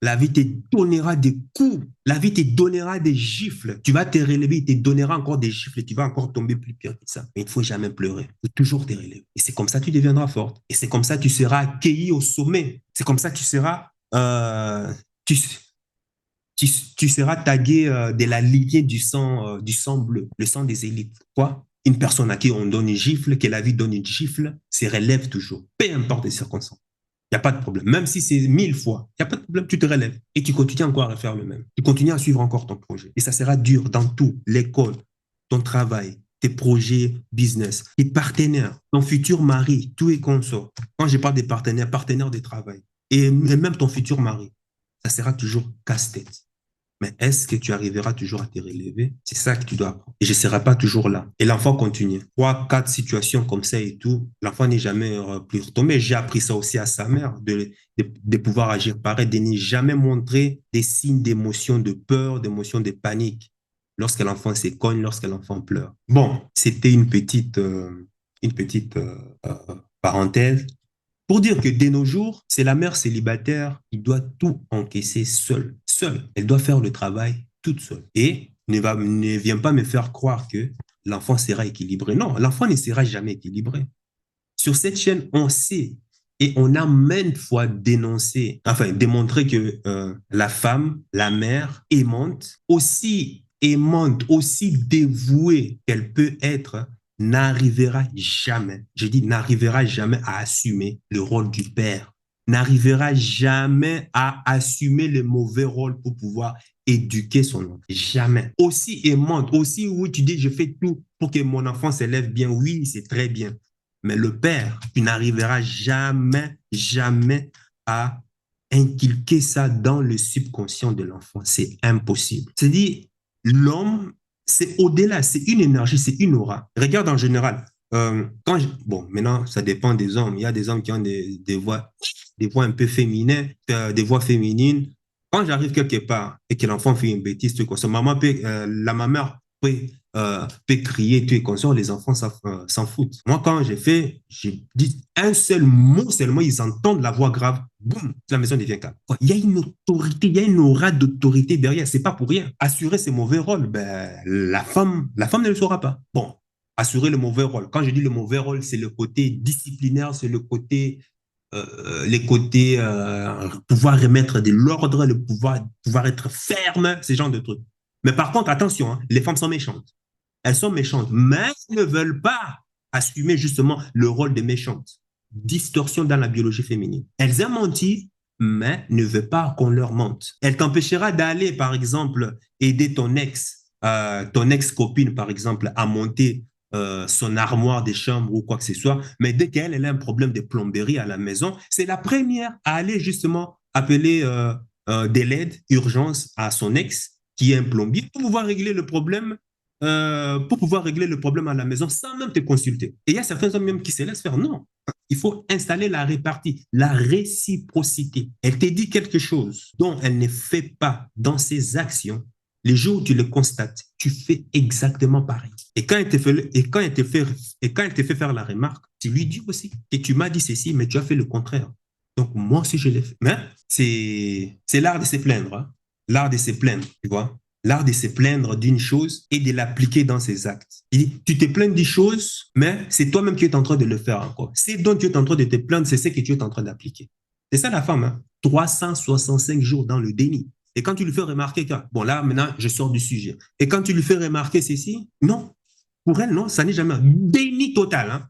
La vie te donnera des coups. La vie te donnera des gifles. Tu vas te relever, il te donnera encore des gifles et tu vas encore tomber plus pire que ça. Mais il ne faut jamais pleurer. Il faut toujours te relever. Et c'est comme ça que tu deviendras forte. Et c'est comme ça que tu seras accueilli au sommet. C'est comme ça que tu seras, tu, tu seras tagué de la lignée du sang bleu, le sang des élites. Quoi? Une personne à qui on donne une gifle, que la vie donne une gifle, se relève toujours, peu importe les circonstances. Il n'y a pas de problème. Même si c'est 1000 fois, il n'y a pas de problème, tu te relèves et tu continues encore à faire le même. Tu continues à suivre encore ton projet. Et ça sera dur dans tout, l'école, ton travail, tes projets business, tes partenaires, ton futur mari, tout est consort. Quand je parle des partenaires, partenaires de travail, et même ton futur mari, ça sera toujours casse-tête. Mais est-ce que tu arriveras toujours à te relever? C'est ça que tu dois apprendre. Et je ne serai pas toujours là. Et l'enfant continue. Trois, quatre situations comme ça et tout. L'enfant n'est jamais plus retombé. J'ai appris ça aussi à sa mère, de pouvoir agir pareil, de ne jamais montrer des signes d'émotion, de peur, d'émotion, de panique lorsque l'enfant s'écogne, lorsque l'enfant pleure. Bon, c'était une petite parenthèse pour dire que de nos jours, c'est la mère célibataire qui doit tout encaisser seule. Seule. Elle doit faire le travail toute seule. Et ne vient pas me faire croire que l'enfant sera équilibré. Non, l'enfant ne sera jamais équilibré. Sur cette chaîne, on sait et on a maintes fois dénoncé, enfin démontré que la femme, la mère aimante, aussi dévouée qu'elle peut être, n'arrivera jamais, je dis n'arrivera jamais à assumer le rôle du père, n'arrivera jamais à assumer le mauvais rôle pour pouvoir éduquer son enfant. Jamais. Aussi aimante, aussi oui, tu dis je fais tout pour que mon enfant s'élève bien, oui, c'est très bien. Mais le père, tu n'arriveras jamais, jamais à inculquer ça dans le subconscient de l'enfant. C'est impossible. C'est-à-dire, l'homme, c'est au-delà, c'est une énergie, c'est une aura. Regarde en général, bon, maintenant, ça dépend des hommes. Il y a des hommes qui ont des voix un peu féminines, des voix féminines. Quand j'arrive quelque part et que l'enfant fait une bêtise, tout comme maman peut, la maman peut crier, tu es conscient, les enfants s'en foutent. Moi, quand j'ai dit un seul mot seulement, ils entendent la voix grave, boum, la maison devient calme. Il y a une autorité, il y a une aura d'autorité derrière, c'est pas pour rien. Assurer ces mauvais rôles, ben, la femme ne le saura pas. Bon, assurer le mauvais rôle. Quand je dis le mauvais rôle, c'est le côté disciplinaire, c'est le côté les côtés pouvoir remettre de l'ordre, le pouvoir être ferme, ce genre de trucs. Mais par contre, attention, hein, les femmes sont méchantes. Elles sont méchantes, mais elles ne veulent pas assumer justement le rôle de méchante. Distorsion dans la biologie féminine. Elles aiment mentir, mais ne veulent pas qu'on leur mente. Elle t'empêchera d'aller, par exemple, aider ton ex-copine, par exemple, à monter son armoire des chambres ou quoi que ce soit. Mais dès qu'elle a un problème de plomberie à la maison, c'est la première à aller justement appeler de l'aide, urgence à son ex, qui est un plombier, pour pouvoir régler le problème à la maison sans même te consulter. Et il y a certains hommes même qui se laissent faire. Non, il faut installer la répartie, la réciprocité. Elle te dit quelque chose dont elle ne fait pas dans ses actions. Les jours où tu le constates, tu fais exactement pareil. Et quand elle te fait faire la remarque, tu lui dis aussi que tu m'as dit ceci, mais tu as fait le contraire. Donc, moi aussi, je l'ai fait. Mais c'est l'art de se plaindre. Hein? L'art de se plaindre, tu vois. L'art de se plaindre d'une chose et de l'appliquer dans ses actes. Tu te plains d'une chose, mais c'est toi-même qui es en train de le faire encore. C'est dont tu es en train de te plaindre, c'est ce que tu es en train d'appliquer. C'est ça la femme, hein? 365 jours dans le déni. Et quand tu lui fais remarquer que, bon là, maintenant, je sors du sujet. Et quand tu lui fais remarquer ceci, non, pour elle, non, ça n'est jamais un déni total. Hein?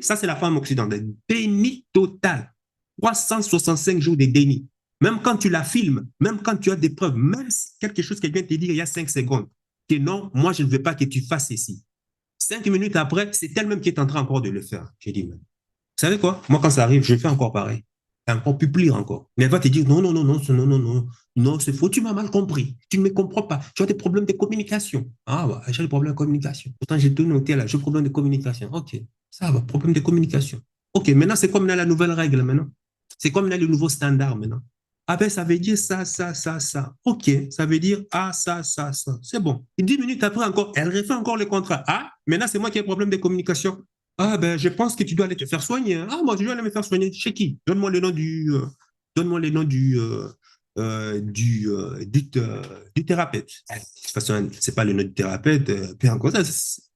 Ça, c'est la femme occidentale. Déni total. 365 jours de déni. Même quand tu la filmes, même quand tu as des preuves, même si quelque chose qu'elle vient te dire il y a 5 secondes, que non, moi, je ne veux pas que tu fasses ceci. 5 minutes après, c'est elle-même qui est en train encore de le faire. J'ai dit, mais, vous savez quoi? Moi, quand ça arrive, je fais encore pareil. Encore plus pire encore. Mais elle va te dire, non, non, non, non, non, non, non, non, c'est faux, tu m'as mal compris. Tu ne me comprends pas. Tu as des problèmes de communication. Ah, ouais, j'ai des problèmes de communication. Pourtant, j'ai tout noté là, j'ai des problèmes de communication. OK, ça va, problème de communication. OK, maintenant, c'est comme là, la nouvelle règle maintenant. C'est comme là, le nouveau standard maintenant. Ah ben, ça veut dire ça, ça, ça, ça. OK, ça veut dire ah, ça, ça. C'est bon. Et 10 minutes après encore, elle refait encore le contrat. Ah, maintenant, c'est moi qui ai un problème de communication. Ah ben, je pense que tu dois aller te faire soigner. Hein. Ah, moi, je dois aller me faire soigner. Chez qui? Donne-moi le nom du thérapeute. De toute façon, c'est pas le nom du thérapeute. Puis encore ça.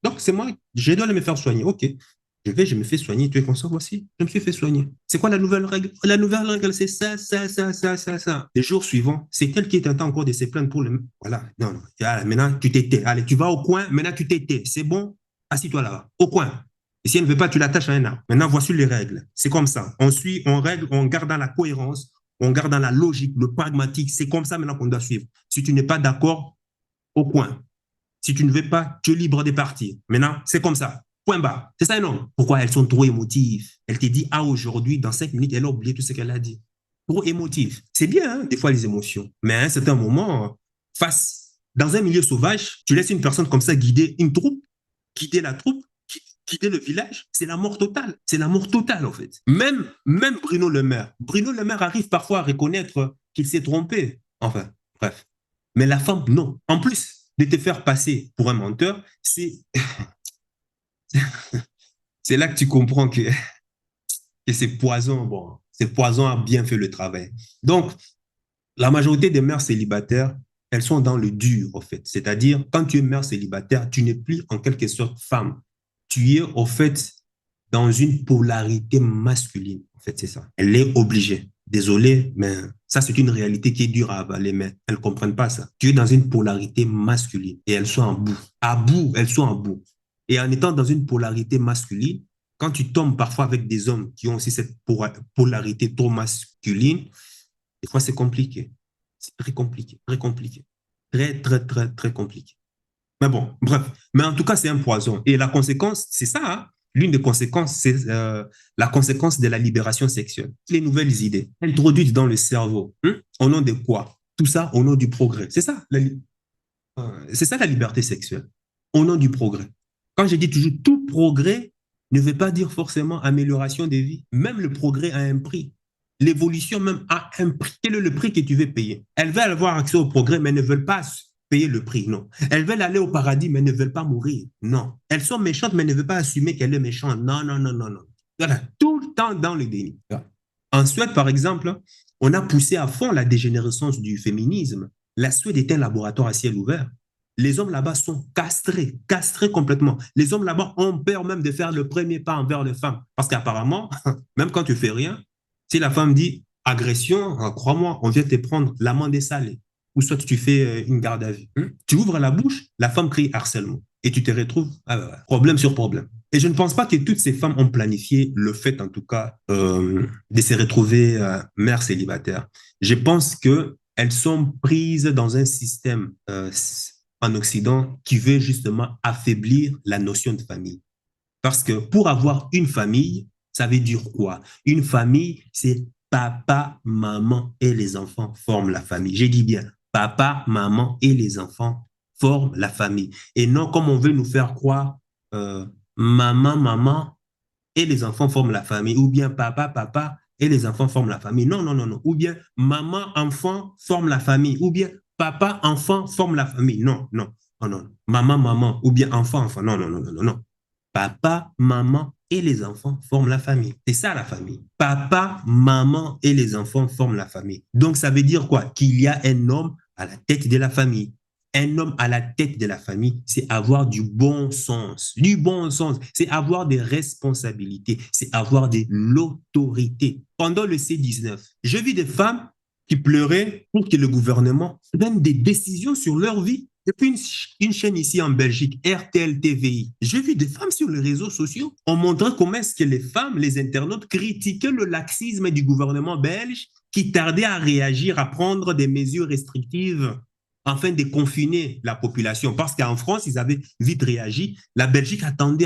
Donc, c'est moi, je dois aller me faire soigner. OK. Je me fais soigner. Tu es conscient, voici. Je me suis fait soigner. C'est quoi la nouvelle règle? La nouvelle règle, c'est ça, ça, ça, ça, ça, ça. Les jours suivants, c'est elle qui est en train encore de se plaindre pour le. Voilà. Non, non. Maintenant, tu t'étais. Allez, tu vas au coin. Maintenant, tu t'étais. C'est bon? Assis-toi là-bas. Au coin. Et si elle ne veut pas, tu l'attaches à un arbre. Maintenant, voici les règles. C'est comme ça. On suit, on règle, on garde dans la cohérence, on garde dans la logique, le pragmatique. C'est comme ça maintenant qu'on doit suivre. Si tu n'es pas d'accord, au coin. Si tu ne veux pas, tu es libre de partir. Maintenant, c'est comme ça. Point barre. C'est ça, non? Pourquoi elles sont trop émotives? Elle te dit, ah, aujourd'hui, dans 5 minutes, elle a oublié tout ce qu'elle a dit. Trop émotive. C'est bien, hein, des fois, les émotions. Mais à un certain moment, dans un milieu sauvage, tu laisses une personne comme ça guider une troupe, guider la troupe, quitter le village, c'est la mort totale. C'est la mort totale, en fait. Même Bruno Le Maire. Bruno Le Maire arrive parfois à reconnaître qu'il s'est trompé. Enfin, bref. Mais la femme, non. En plus de te faire passer pour un menteur, c'est là que tu comprends que c'est poison. Bon, c'est poison a bien fait le travail. Donc, la majorité des mères célibataires, elles sont dans le dur, en fait. C'est-à-dire, quand tu es mère célibataire, tu n'es plus en quelque sorte femme. Tu es, au fait, dans une polarité masculine. En fait, c'est ça. Elle est obligée. Désolé, mais ça, c'est une réalité qui est dure à avaler, mais elles ne comprennent pas ça. Tu es dans une polarité masculine et elles sont en bout. À bout, elles sont en bout. Et en étant dans une polarité masculine, quand tu tombes parfois avec des hommes qui ont aussi cette polarité trop masculine, des fois c'est compliqué. C'est très compliqué, très compliqué. Très, très, très, très compliqué. Mais bon, bref. Mais en tout cas, c'est un poison. Et la conséquence, c'est ça, hein. L'une des conséquences, c'est la conséquence de la libération sexuelle. Les nouvelles idées introduites dans le cerveau. Hein, au nom de quoi? Tout ça au nom du progrès. C'est ça la liberté sexuelle. Au nom du progrès. Quand je dis toujours tout progrès, ne veut pas dire forcément amélioration des vies. Même le progrès a un prix. L'évolution même a un prix. Quel est le prix que tu veux payer? Elles veulent avoir accès au progrès, mais ne veulent pas payer le prix, non. Elles veulent aller au paradis, mais ne veulent pas mourir, non. Elles sont méchantes, mais ne veulent pas assumer qu'elle est méchante, non, non, non, non, non. Voilà, tout le temps dans le déni. En Suède, par exemple, on a poussé à fond la dégénérescence du féminisme. La Suède est un laboratoire à ciel ouvert. Les hommes là-bas sont castrés, castrés complètement. Les hommes là-bas ont peur même de faire le premier pas envers les femmes. Parce qu'apparemment, même quand tu fais rien, si la femme dit agression, crois-moi, on vient te prendre l'amende est salée. Ou soit tu fais une garde à vue. Tu ouvres la bouche, la femme crie harcèlement. Et tu te retrouves problème sur problème. Et je ne pense pas que toutes ces femmes ont planifié le fait, en tout cas, de se retrouver mères célibataires. Je pense qu'elles sont prises dans un système en Occident qui veut justement affaiblir la notion de famille. Parce que pour avoir une famille, ça veut dire quoi? Une famille, c'est papa, maman et les enfants forment la famille. J'ai dit bien, papa, maman et les enfants forment la famille. Et non comme on veut nous faire croire, euh, maman et les enfants forment la famille, ou bien papa et les enfants forment la famille. Non, non, non, non. Ou bien maman, enfant forment la famille, ou bien papa, enfant forment la famille. Non, non, non, non. Maman, ou bien enfant. Non, non, non, non, non, non. Papa, maman et les enfants forment la famille. C'est ça la famille. Papa, maman et les enfants forment la famille. Donc ça veut dire quoi? Qu'il y a un homme à la tête de la famille. Un homme à la tête de la famille, c'est avoir du bon sens. Du bon sens, c'est avoir des responsabilités, c'est avoir de l'autorité. Pendant le C-19, j'ai vu des femmes qui pleuraient pour que le gouvernement prenne des décisions sur leur vie. Depuis une chaîne ici en Belgique, RTL TVI, j'ai vu des femmes sur les réseaux sociaux. On montrait comment est-ce que les femmes, les internautes, critiquaient le laxisme du gouvernement belge qui tardait à réagir, à prendre des mesures restrictives afin de confiner la population. Parce qu'en France, ils avaient vite réagi. La Belgique attendait,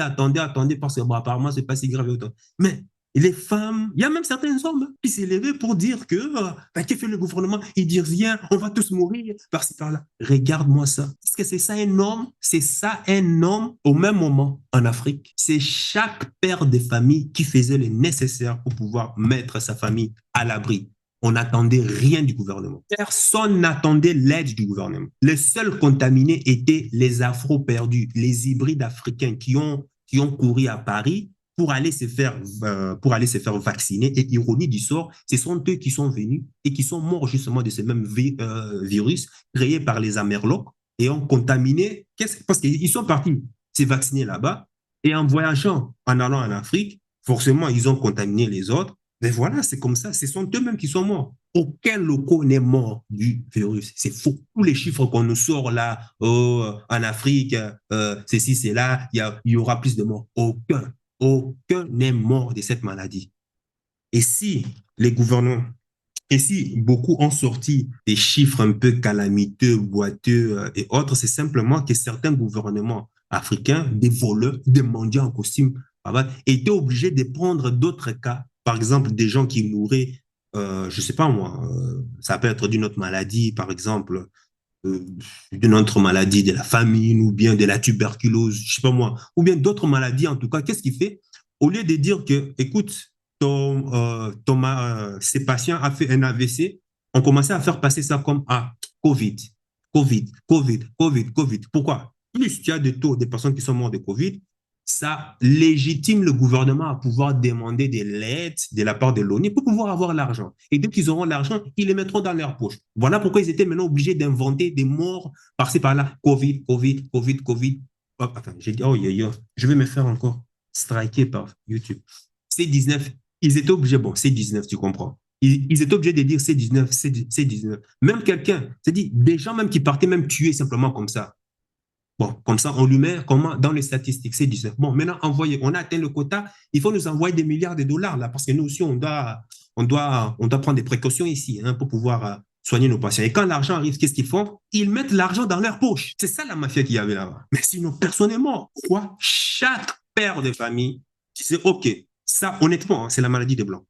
parce que bon, apparemment, c'est pas si grave. Mais les femmes, il y a même certains hommes qui s'élevaient pour dire que, que fait le gouvernement? Ils disent rien, on va tous mourir par-ci, par-là. Regarde-moi ça. Est-ce que c'est ça un homme? C'est ça un homme au même moment en Afrique. C'est chaque père de famille qui faisait le nécessaire pour pouvoir mettre sa famille à l'abri. On n'attendait rien du gouvernement. Personne n'attendait l'aide du gouvernement. Les seuls contaminés étaient les Afro-perdus, les hybrides africains qui ont couru à Paris pour aller se faire vacciner. Et ironie du sort, ce sont eux qui sont venus et qui sont morts justement de ce même virus créé par les Amerlocs et ont contaminé, parce qu'ils sont partis se vacciner là-bas et en voyageant, en allant en Afrique, forcément, ils ont contaminé les autres. Mais voilà, c'est comme ça. Ce sont eux-mêmes qui sont morts. Aucun local n'est mort du virus. C'est faux. Tous les chiffres qu'on nous sort là, oh, en Afrique, ceci, c'est là, il y aura plus de morts. Aucun n'est mort de cette maladie. Et si les gouvernements, et si beaucoup ont sorti des chiffres un peu calamiteux, boiteux et autres, c'est simplement que certains gouvernements africains, des voleurs, des mendiants en costume, étaient obligés de prendre d'autres cas, par exemple des gens qui mouraient, je ne sais pas moi, ça peut être d'une autre maladie, par exemple, d'une autre maladie, de la famine ou bien de la tuberculose, je ne sais pas moi, ou bien d'autres maladies en tout cas. Qu'est-ce qu'il fait? Au lieu de dire que, écoute, ces patients a fait un AVC, on commençait à faire passer ça comme COVID, Covid. Pourquoi? Plus tu as de taux de personnes qui sont mortes de Covid, ça légitime le gouvernement à pouvoir demander de l'aide de la part de l'ONU pour pouvoir avoir l'argent. Et dès qu'ils auront l'argent, ils les mettront dans leur poche. Voilà pourquoi ils étaient maintenant obligés d'inventer des morts par-ci par-là. Covid. Oh, attends, j'ai dit, je vais me faire encore striker par YouTube. C19, ils étaient obligés, bon, C19, tu comprends. Ils étaient obligés de dire C19, C19. Même quelqu'un, c'est-à-dire des gens même qui partaient même tuer simplement comme ça Bon, comme ça, on lui met comment, dans les statistiques, c'est 19. Bon, maintenant, envoyez, on a atteint le quota, il faut nous envoyer des milliards de dollars, là, parce que nous aussi, on doit prendre des précautions ici, hein, pour pouvoir soigner nos patients. Et quand l'argent arrive, qu'est-ce qu'ils font? Ils mettent l'argent dans leur poche. C'est ça la mafia qu'il y avait là-bas. Mais sinon, personnellement, quoi, chaque père de famille disait, OK, ça, honnêtement, hein, c'est la maladie des Blancs.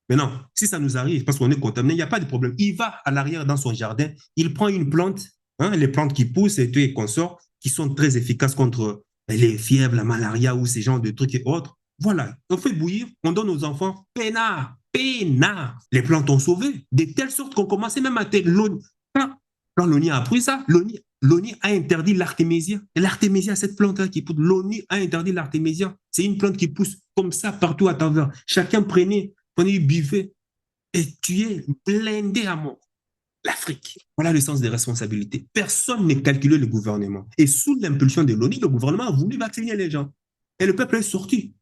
Mais non, si ça nous arrive, parce qu'on est contaminé, il n'y a pas de problème. Il va à l'arrière dans son jardin, il prend une plante, hein, les plantes qui poussent et tout et consorts, qui sont très efficaces contre les fièvres, la malaria ou ces genres de trucs et autres. Voilà, on fait bouillir, on donne aux enfants, peinard, peinard. Les plantes ont sauvé, de telle sorte qu'on commençait même à tête l'ONU. Quand l'ONU a appris ça, l'ONU a interdit l'artémisia. Et l'artémisia, cette plante-là qui pousse, l'ONU a interdit l'artémisia. C'est une plante qui pousse comme ça partout à travers. Chacun prenait, buvait et tuait, blindé à mort. L'Afrique. Voilà le sens des responsabilités. Personne ne calculait le gouvernement. Et sous l'impulsion de l'ONU, le gouvernement a voulu vacciner les gens. Et le peuple est sorti.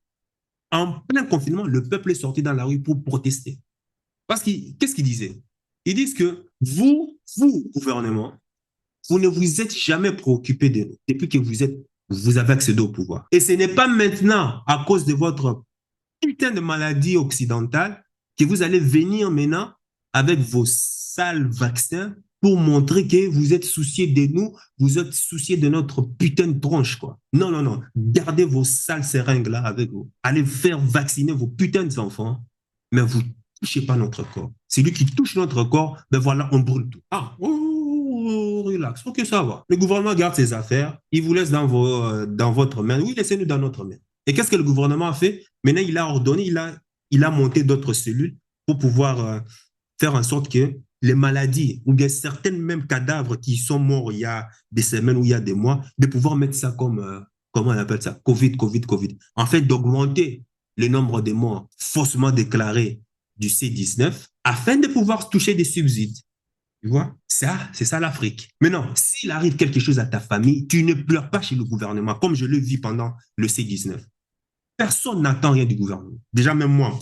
En plein confinement, le peuple est sorti dans la rue pour protester. Parce qu'ils, qu'est-ce qu'ils disaient? Ils disent que vous, gouvernement, vous ne vous êtes jamais préoccupé de nous depuis que vous avez accédé au pouvoir. Et ce n'est pas maintenant, à cause de votre putain de maladie occidentale, que vous allez venir maintenant avec vos sales vaccins pour montrer que vous êtes souciés de nous, vous êtes souciés de notre putain de tronche, quoi. Non, non, non. Gardez vos sales seringues là avec vous. Allez faire vacciner vos putains d'enfants, mais vous touchez pas notre corps. C'est lui qui touche notre corps, ben voilà, on brûle tout. Ah, oh, relax, ok, ça va. Le gouvernement garde ses affaires, il vous laisse dans votre main. Oui, laissez-nous dans notre main. Et qu'est-ce que le gouvernement a fait? Maintenant, il a ordonné, il a monté d'autres cellules pour pouvoir faire en sorte que les maladies ou bien certains même cadavres qui sont morts il y a des semaines ou il y a des mois, de pouvoir mettre ça comme, comment on appelle ça? Covid, Covid, Covid. En fait, d'augmenter le nombre de morts faussement déclarés du C-19 afin de pouvoir toucher des subsides. Tu vois, ça, c'est ça l'Afrique. Maintenant, s'il arrive quelque chose à ta famille, tu ne pleures pas chez le gouvernement, comme je le vis pendant le C-19. Personne n'attend rien du gouvernement. Déjà, même moi,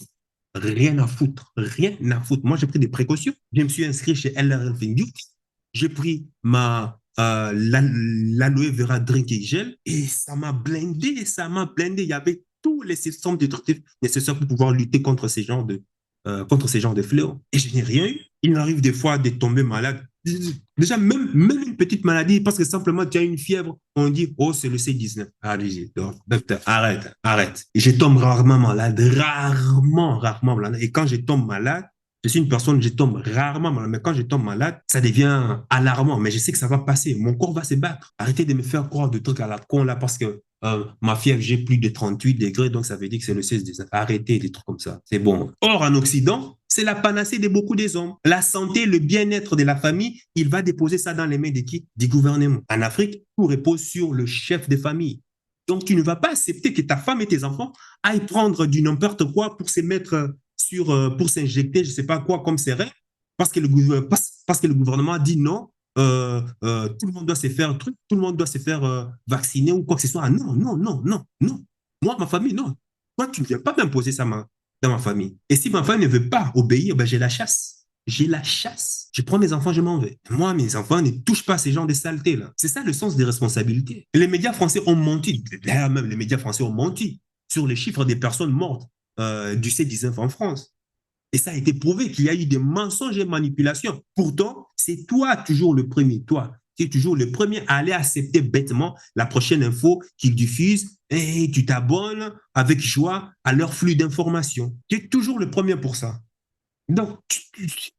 rien à foutre. Rien à foutre. Moi, j'ai pris des précautions. Je me suis inscrit chez LRL Finduc. J'ai pris l'aloe vera drink et gel et ça m'a blindé, ça m'a blindé. Il y avait tous les systèmes déstructifs nécessaires pour pouvoir lutter contre ces genres de fléaux. Et je n'ai rien eu. Il m'arrive des fois de tomber malade. Déjà, même une petite maladie, parce que simplement tu as une fièvre, on dit, oh, c'est le C19. Allez, docteur, arrête, arrête. Et je tombe rarement malade, rarement malade. Et quand je tombe malade, je suis une personne, je tombe rarement malade, mais quand je tombe malade, ça devient alarmant. Mais je sais que ça va passer. Mon corps va se battre. Arrêtez de me faire croire de trucs à la con là, parce que ma fièvre, j'ai plus de 38 degrés, donc ça veut dire que c'est le 16-19. Arrêtez des trucs comme ça. C'est bon. Or, en Occident, c'est la panacée de beaucoup des hommes. La santé, le bien-être de la famille, il va déposer ça dans les mains de qui? Du gouvernement. En Afrique, tout repose sur le chef de famille. Donc, tu ne vas pas accepter que ta femme et tes enfants aillent prendre du n'importe quoi pour se mettre pour s'injecter, je ne sais pas quoi, comme c'est vrai, parce que le gouvernement a dit non, tout le monde doit se faire truc, tout le monde doit se faire vacciner ou quoi que ce soit. Ah, non, non, non, non, non. Moi, ma famille, non. Toi, tu ne viens pas m'imposer ça dans ma famille. Et si ma famille ne veut pas obéir, ben, j'ai la chasse. J'ai la chasse. Je prends mes enfants, je m'en vais. Moi, mes enfants ne touchent pas à ces genres de saletés là. C'est ça le sens des responsabilités. Et les médias français ont menti. D'ailleurs, même les médias français ont menti sur les chiffres des personnes mortes du C-19 en France. Et ça a été prouvé qu'il y a eu des mensonges et manipulations. Pourtant, c'est toi toujours le premier, toi, qui es toujours le premier à aller accepter bêtement la prochaine info qu'ils diffusent et tu t'abonnes avec joie à leur flux d'informations. Tu es toujours le premier pour ça. Donc, tu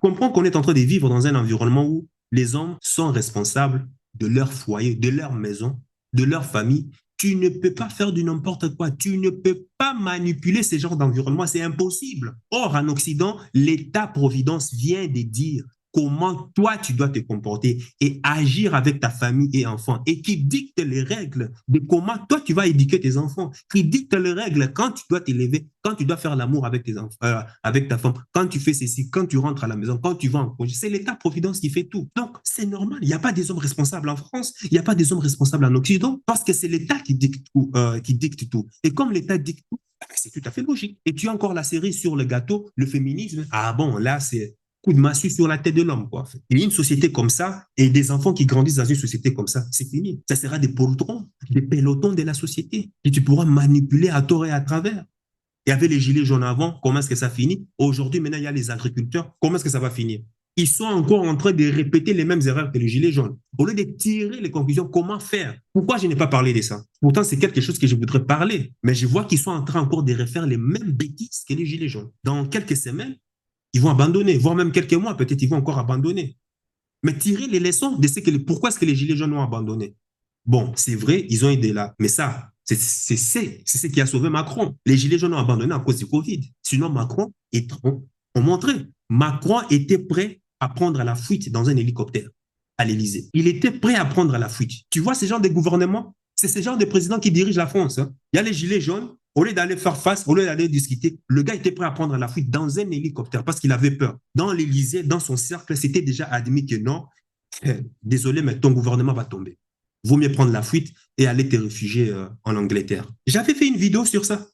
comprends qu'on est en train de vivre dans un environnement où les hommes sont responsables de leur foyer, de leur maison, de leur famille. Tu ne peux pas faire du n'importe quoi. Tu ne peux pas manipuler ce genre d'environnement. C'est impossible. Or, en Occident, l'État-providence vient de dire comment toi tu dois te comporter et agir avec ta famille et enfants et qui dicte les règles de comment toi tu vas éduquer tes enfants, qui dicte les règles quand tu dois t'élever, quand tu dois faire l'amour avec tes enfants, avec ta femme, quand tu fais ceci, quand tu rentres à la maison, quand tu vas en congé. C'est l'État-providence qui fait tout. Donc, c'est normal. Il n'y a pas des hommes responsables en France, il n'y a pas des hommes responsables en Occident parce que c'est l'État qui dicte tout, qui dicte tout. Et comme l'État dicte tout, c'est tout à fait logique. Et tu as encore la série sur le gâteau, le féminisme. Ah bon, là, c'est coup de massue sur la tête de l'homme, quoi. En fait. Et une société comme ça, et des enfants qui grandissent dans une société comme ça, c'est fini. Ça sera des pelotons de la société que tu pourras manipuler à tort et à travers. Il y avait les gilets jaunes avant, comment est-ce que ça finit? Aujourd'hui, maintenant, il y a les agriculteurs, comment est-ce que ça va finir? Ils sont encore en train de répéter les mêmes erreurs que les gilets jaunes. Au lieu de tirer les conclusions, comment faire? Pourquoi je n'ai pas parlé de ça? Pourtant, c'est quelque chose que je voudrais parler, mais je vois qu'ils sont en train encore de refaire les mêmes bêtises que les gilets jaunes. Dans quelques semaines, ils vont abandonner, voire même quelques mois, peut-être ils vont encore abandonner. Mais tirer les leçons de ce que pourquoi est-ce que les gilets jaunes ont abandonné? Bon, c'est vrai, ils ont aidé là, mais ça, c'est ce qui a sauvé Macron. Les gilets jaunes ont abandonné à cause du Covid. Sinon, Macron ont montré. Macron était prêt à prendre la fuite dans un hélicoptère à l'Élysée. Il était prêt à prendre la fuite. Tu vois ce genre de gouvernement? C'est ce genre de président qui dirige la France. Hein. Il y a les gilets jaunes. Au lieu d'aller faire face, au lieu d'aller discuter, le gars était prêt à prendre la fuite dans un hélicoptère parce qu'il avait peur. Dans l'Élysée, dans son cercle, c'était déjà admis que non, désolé, mais ton gouvernement va tomber. Vaut mieux prendre la fuite et aller te réfugier en Angleterre. J'avais fait une vidéo sur ça.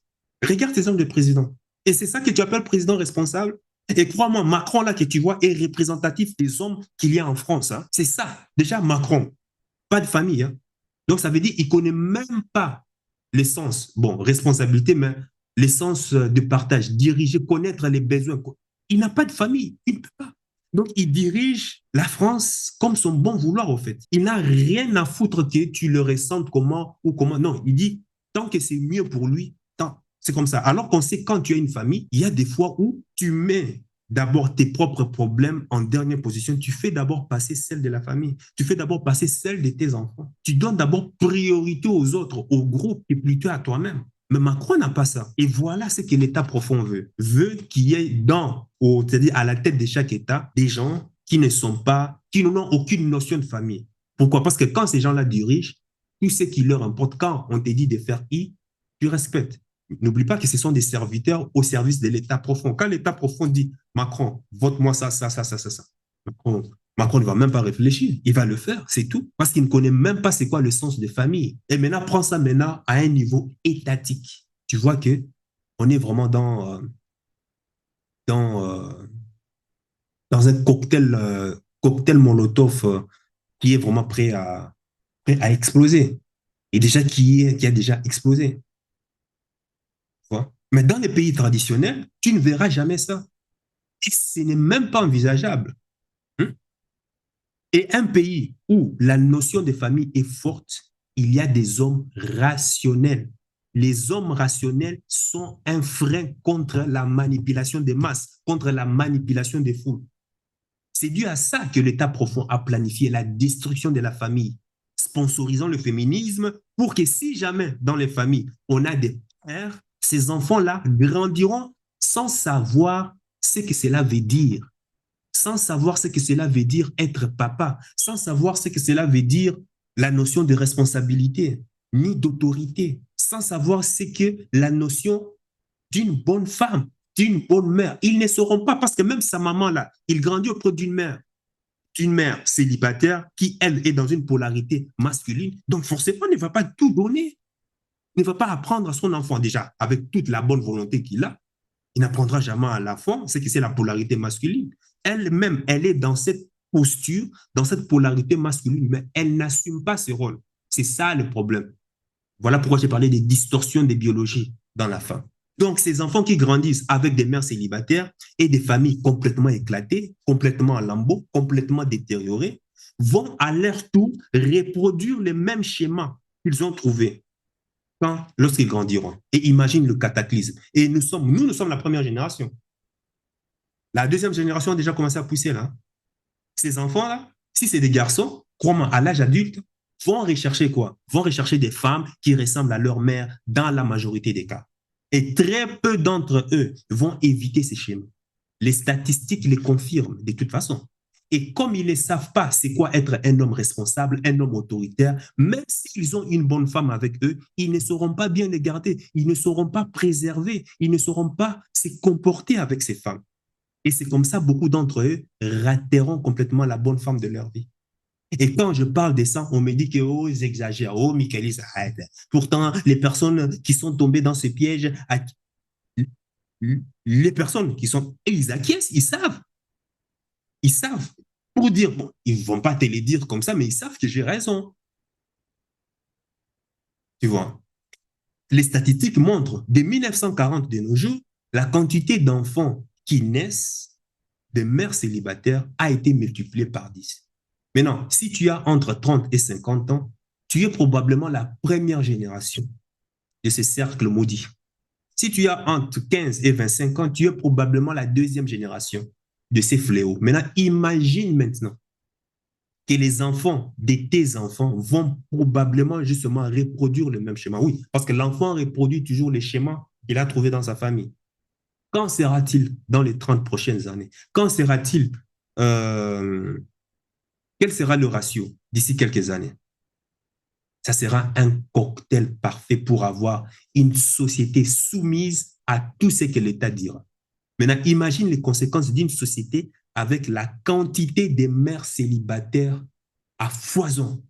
Regarde ces hommes de président. Et c'est ça que tu appelles président responsable. Et crois-moi, Macron, là, que tu vois, est représentatif des hommes qu'il y a en France. Hein. C'est ça. Déjà, Macron, pas de famille. Hein. Donc, ça veut dire qu'il ne connaît même pas l'essence, bon, responsabilité, mais l'essence de partage, diriger, connaître les besoins. Il n'a pas de famille. Il ne peut pas. Donc, il dirige la France comme son bon vouloir, au fait. Il n'a rien à foutre que tu le ressentes comment ou comment. Non, il dit, tant que c'est mieux pour lui, tant. C'est comme ça. Alors qu'on sait, quand tu as une famille, il y a des fois où tu mets d'abord tes propres problèmes en dernière position. Tu fais d'abord passer celle de la famille. Tu fais d'abord passer celle de tes enfants. Tu donnes d'abord priorité aux autres, au groupe et plutôt à toi-même. Mais Macron n'a pas ça. Et voilà ce que l'État profond veut. Veut qu'il y ait c'est-à-dire à la tête de chaque État, des gens qui qui n'ont aucune notion de famille. Pourquoi? Parce que quand ces gens-là dirigent, tout ce qui leur importe, quand on te dit de faire I, tu respectes. N'oublie pas que ce sont des serviteurs au service de l'État profond. Quand l'État profond dit Macron, vote-moi ça, ça, ça, ça, ça, ça. Macron ne va même pas réfléchir. Il va le faire, c'est tout. Parce qu'il ne connaît même pas c'est quoi le sens de famille. Et maintenant, prends ça maintenant à un niveau étatique. Tu vois que on est vraiment dans, dans un cocktail Molotov qui est vraiment prêt à exploser. Et déjà qui a déjà explosé. Tu vois. Mais dans les pays traditionnels, tu ne verras jamais ça. Et ce n'est même pas envisageable. Hein? Et un pays où la notion de famille est forte, il y a des hommes rationnels. Les hommes rationnels sont un frein contre la manipulation des masses, contre la manipulation des foules. C'est dû à ça que l'État profond a planifié la destruction de la famille, sponsorisant le féminisme pour que si jamais dans les familles on a des pères, ces enfants-là grandiront sans savoir ce que cela veut dire, sans savoir ce que cela veut dire être papa, sans savoir ce que cela veut dire la notion de responsabilité, ni d'autorité, sans savoir ce que la notion d'une bonne femme, d'une bonne mère. Ils ne sauront pas parce que même sa maman, là, il grandit auprès d'une mère célibataire qui, elle, est dans une polarité masculine. Donc, forcément, ne va pas tout donner. Ne va pas apprendre à son enfant, déjà, avec toute la bonne volonté qu'il a. Il n'apprendra jamais à l'enfant ce que c'est la polarité masculine. Elle-même, elle est dans cette posture, dans cette polarité masculine, mais elle n'assume pas ce rôle. C'est ça le problème. Voilà pourquoi j'ai parlé des distorsions des biologies dans la femme. Donc, ces enfants qui grandissent avec des mères célibataires et des familles complètement éclatées, complètement en lambeaux, complètement détériorées, vont à leur tour reproduire les mêmes schémas qu'ils ont trouvés lorsqu'ils grandiront. Et imagine le cataclysme. Et nous sommes la première génération. La deuxième génération a déjà commencé à pousser là. Ces enfants-là, si c'est des garçons, crois-moi, à l'âge adulte, vont rechercher quoi? Vont rechercher des femmes qui ressemblent à leur mère dans la majorité des cas. Et très peu d'entre eux vont éviter ces schémas. Les statistiques les confirment de toute façon. Et comme ils ne savent pas c'est quoi être un homme responsable, un homme autoritaire, même s'ils ont une bonne femme avec eux, ils ne sauront pas bien les garder, ils ne sauront pas préserver, ils ne sauront pas se comporter avec ces femmes. Et c'est comme ça, beaucoup d'entre eux rateront complètement la bonne femme de leur vie. Et quand je parle de ça, on me dit que, oh, ils exagèrent. Oh, Michaelis, arrête. Pourtant, les personnes qui sont tombées dans ce piège, les personnes qui sont, ils acquiescent, ils savent. Ils savent. Pour dire, bon, ils ne vont pas te le dire comme ça, mais ils savent que j'ai raison. Tu vois. Les statistiques montrent, dès 1940 de nos jours, la quantité d'enfants qui naissent de mères célibataires a été multipliée par 10. Maintenant, si tu as entre 30 et 50 ans, tu es probablement la première génération de ce cercle maudit. Si tu as entre 15 et 25 ans, tu es probablement la deuxième génération de ces fléaux. Maintenant, imagine maintenant que les enfants de tes enfants vont probablement justement reproduire le même schéma. Oui, parce que l'enfant reproduit toujours les schémas qu'il a trouvés dans sa famille. Quand sera-t-il dans les 30 prochaines années? Quand sera-t-il, euh, quel sera le ratio d'ici quelques années? Ça sera un cocktail parfait pour avoir une société soumise à tout ce que l'État dira. Maintenant, imagine les conséquences d'une société avec la quantité de mères célibataires à foison.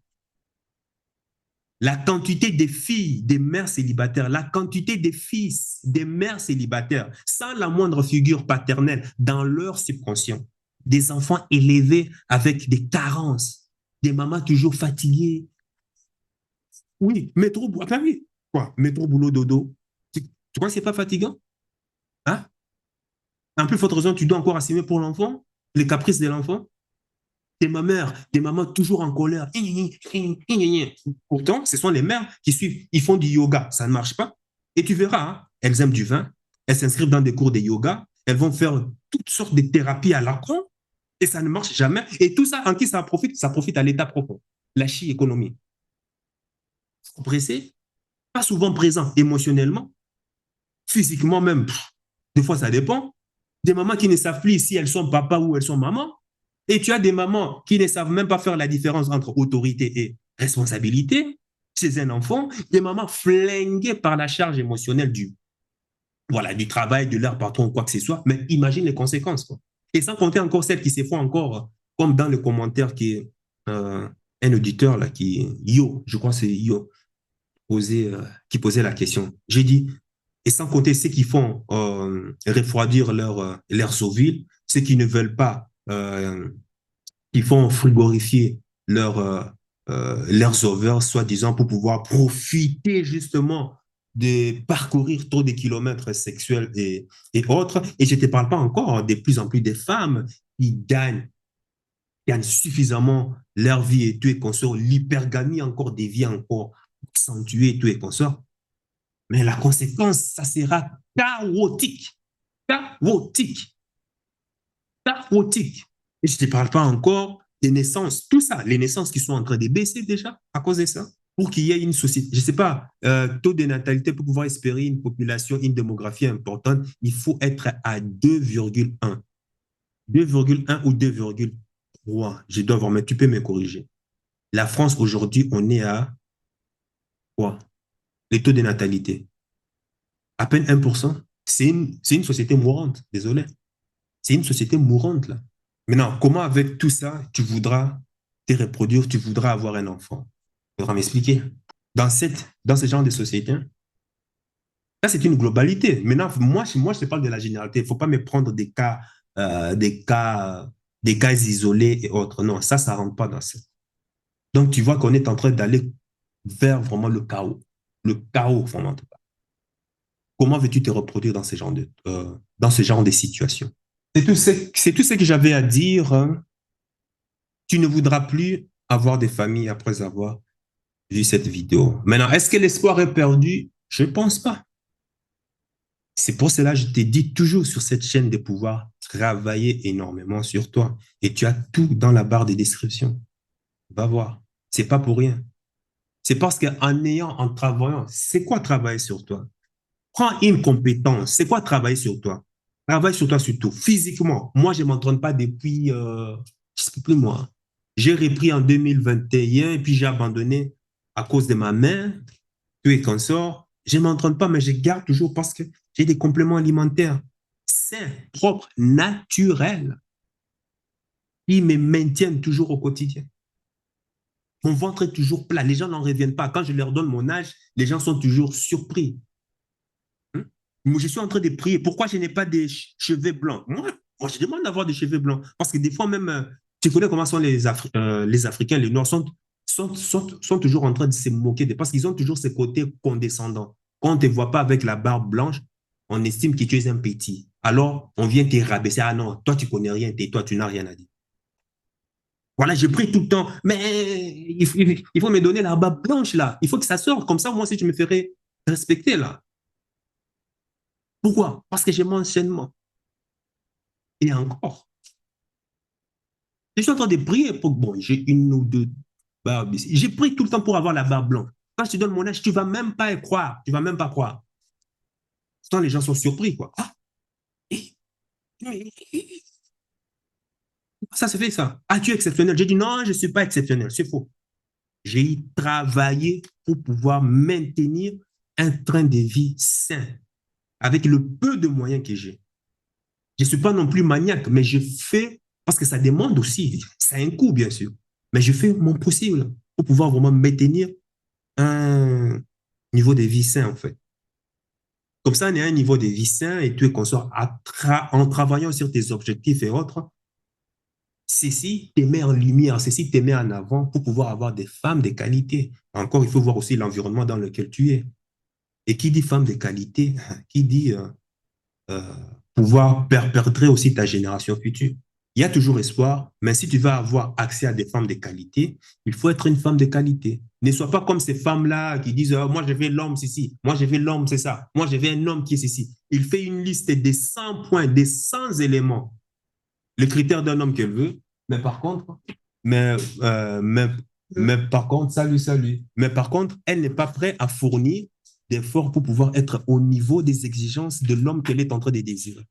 La quantité de filles, des mères célibataires, la quantité de fils, des mères célibataires, sans la moindre figure paternelle dans leur subconscient. Des enfants élevés avec des carences, des mamans toujours fatiguées. Oui, métro, enfin oui, quoi, métro, boulot, dodo. Tu crois que c'est pas fatigant? Hein? En plus forte raison, tu dois encore assumer pour l'enfant, les caprices de l'enfant. Des mamans toujours en colère. Pourtant, ce sont les mères qui suivent, ils font du yoga, ça ne marche pas. Et tu verras, hein, elles aiment du vin, elles s'inscrivent dans des cours de yoga, elles vont faire toutes sortes de thérapies à l'apprend et ça ne marche jamais. Et tout ça, en qui ça profite? Ça profite à l'État profond, la chi-économie. Pressé, pas souvent présent émotionnellement, physiquement même. Des fois, ça dépend. Des mamans qui ne savent plus si elles sont papa ou elles sont maman. Et tu as des mamans qui ne savent même pas faire la différence entre autorité et responsabilité chez un enfant. Des mamans flinguées par la charge émotionnelle voilà, du travail, de leur patron ou quoi que ce soit. Mais imagine les conséquences, quoi. Et sans compter encore celles qui se font encore, comme dans le commentaire qui est un auditeur, là, qui Yo, je crois que c'est Yo, qui posait la question. J'ai dit, et sans compter ceux qui font refroidir leurs ovules, ceux qui ne veulent pas, qui font frigorifier leurs ovaires, soi-disant, pour pouvoir profiter justement de parcourir trop de kilomètres sexuels et autres. Et je ne te parle pas encore de plus en plus des femmes qui gagnent suffisamment leur vie et tout et consorts, l'hypergamie encore des vies encore accentuée et tout et consorts. Mais la conséquence, ça sera chaotique. Chaotique. Chaotique. Et je ne te parle pas encore des naissances, tout ça, les naissances qui sont en train de baisser déjà à cause de ça. Pour qu'il y ait une société, je ne sais pas, taux de natalité pour pouvoir espérer une population, une démographie importante, il faut être à 2,1. 2,1 ou 2,3. Je dois voir, mais tu peux me corriger. La France, aujourd'hui, on est à quoi? Les taux de natalité. À peine 1%. C'est une société mourante, désolé. C'est une société mourante, là. Maintenant, comment avec tout ça, tu voudras te reproduire, tu voudras avoir un enfant? Tu devras m'expliquer. Dans ce genre de société, là, c'est une globalité. Maintenant, moi, je te parle de la généralité. Il ne faut pas me prendre des cas isolés et autres. Non, ça ne rentre pas dans ça. Donc, tu vois qu'on est en train d'aller vers vraiment le chaos. Le chaos, vraiment, en tout cas. Comment veux-tu te reproduire dans ce genre de situation? C'est tout ce que j'avais à dire, hein. Tu ne voudras plus avoir des familles après avoir vu cette vidéo. Maintenant, est-ce que l'espoir est perdu? Je ne pense pas. C'est pour cela que je te dis toujours sur cette chaîne de pouvoir travailler énormément sur toi. Et tu as tout dans la barre de description. Va voir. C'est pas pour rien. C'est parce en travaillant, c'est quoi travailler sur toi? Prends une compétence. C'est quoi travailler sur toi? Travaille sur toi surtout, physiquement. Moi, je ne m'entraîne pas depuis, je ne sais plus moi. J'ai repris en 2021 et puis j'ai abandonné à cause de ma main, tout et consort. Je ne m'entraîne pas, mais je garde toujours parce que j'ai des compléments alimentaires sains, propres, naturels, qui me maintiennent toujours au quotidien. Mon ventre est toujours plat. Les gens n'en reviennent pas. Quand je leur donne mon âge, les gens sont toujours surpris. Je suis en train de prier. Pourquoi je n'ai pas des cheveux blancs? Moi, Moi, je demande d'avoir des cheveux blancs. Parce que des fois, même, tu connais comment sont les Africains, les Noirs sont toujours en train de se moquer parce qu'ils ont toujours ce côté condescendant. Quand on ne te voit pas avec la barbe blanche, on estime que tu es un petit. Alors, on vient te rabaisser. Ah non, toi, tu connais rien, tais-toi, tu n'as rien à dire. Voilà, je prie tout le temps, mais il faut me donner la barbe blanche là. Il faut que ça sorte. Comme ça, moi aussi, je me ferai respecter là. Pourquoi? Parce que j'ai mon enchaînement. Et encore, je suis en train de prier pour, bon, j'ai une ou deux barbes ici. J'ai prié tout le temps pour avoir la barbe blanche. Quand je te donne mon âge, tu ne vas même pas y croire. Tu ne vas même pas croire. Pourtant, les gens sont surpris, quoi. Ah, eh, mais, ça se fait ça. Ah, tu es exceptionnel. J'ai dit non, je ne suis pas exceptionnel. C'est faux. J'ai travaillé pour pouvoir maintenir un train de vie sain avec le peu de moyens que j'ai. Je ne suis pas non plus maniaque, mais je fais, parce que ça demande aussi, ça a un coût, bien sûr, mais je fais mon possible pour pouvoir vraiment maintenir un niveau de vie sain, en fait. Comme ça, on est à un niveau de vie sain et tu es consort en travaillant sur tes objectifs et autres. Ceci te met en lumière, ceci te met en avant pour pouvoir avoir des femmes de qualité. Encore, il faut voir aussi l'environnement dans lequel tu es. Et qui dit femme de qualité, qui dit euh, pouvoir perpétrer aussi ta génération future. Il y a toujours espoir, mais si tu veux avoir accès à des femmes de qualité, il faut être une femme de qualité. Ne sois pas comme ces femmes-là qui disent moi je veux l'homme, c'est ci, moi je veux l'homme, c'est ça, moi je veux un homme qui est ceci. Il fait une liste des 100 points, des 100 éléments, le critère d'un homme qu'elle veut, mais par contre, mais, euh, mais, mais par contre, salut, mais par contre, elle n'est pas prête à fournir d'efforts pour pouvoir être au niveau des exigences de l'homme qu'elle est en train de désirer.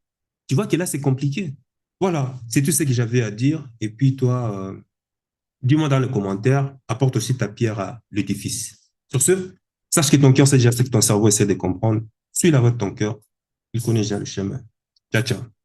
Tu vois que là, c'est compliqué. Voilà, c'est tout ce que j'avais à dire. Et puis toi, dis-moi dans les commentaires, apporte aussi ta pierre à l'édifice. Sur ce, sache que ton cœur sait déjà ce que ton cerveau essaie de comprendre. Suis la voie de ton cœur. Il connaît déjà le chemin. Ciao, ciao.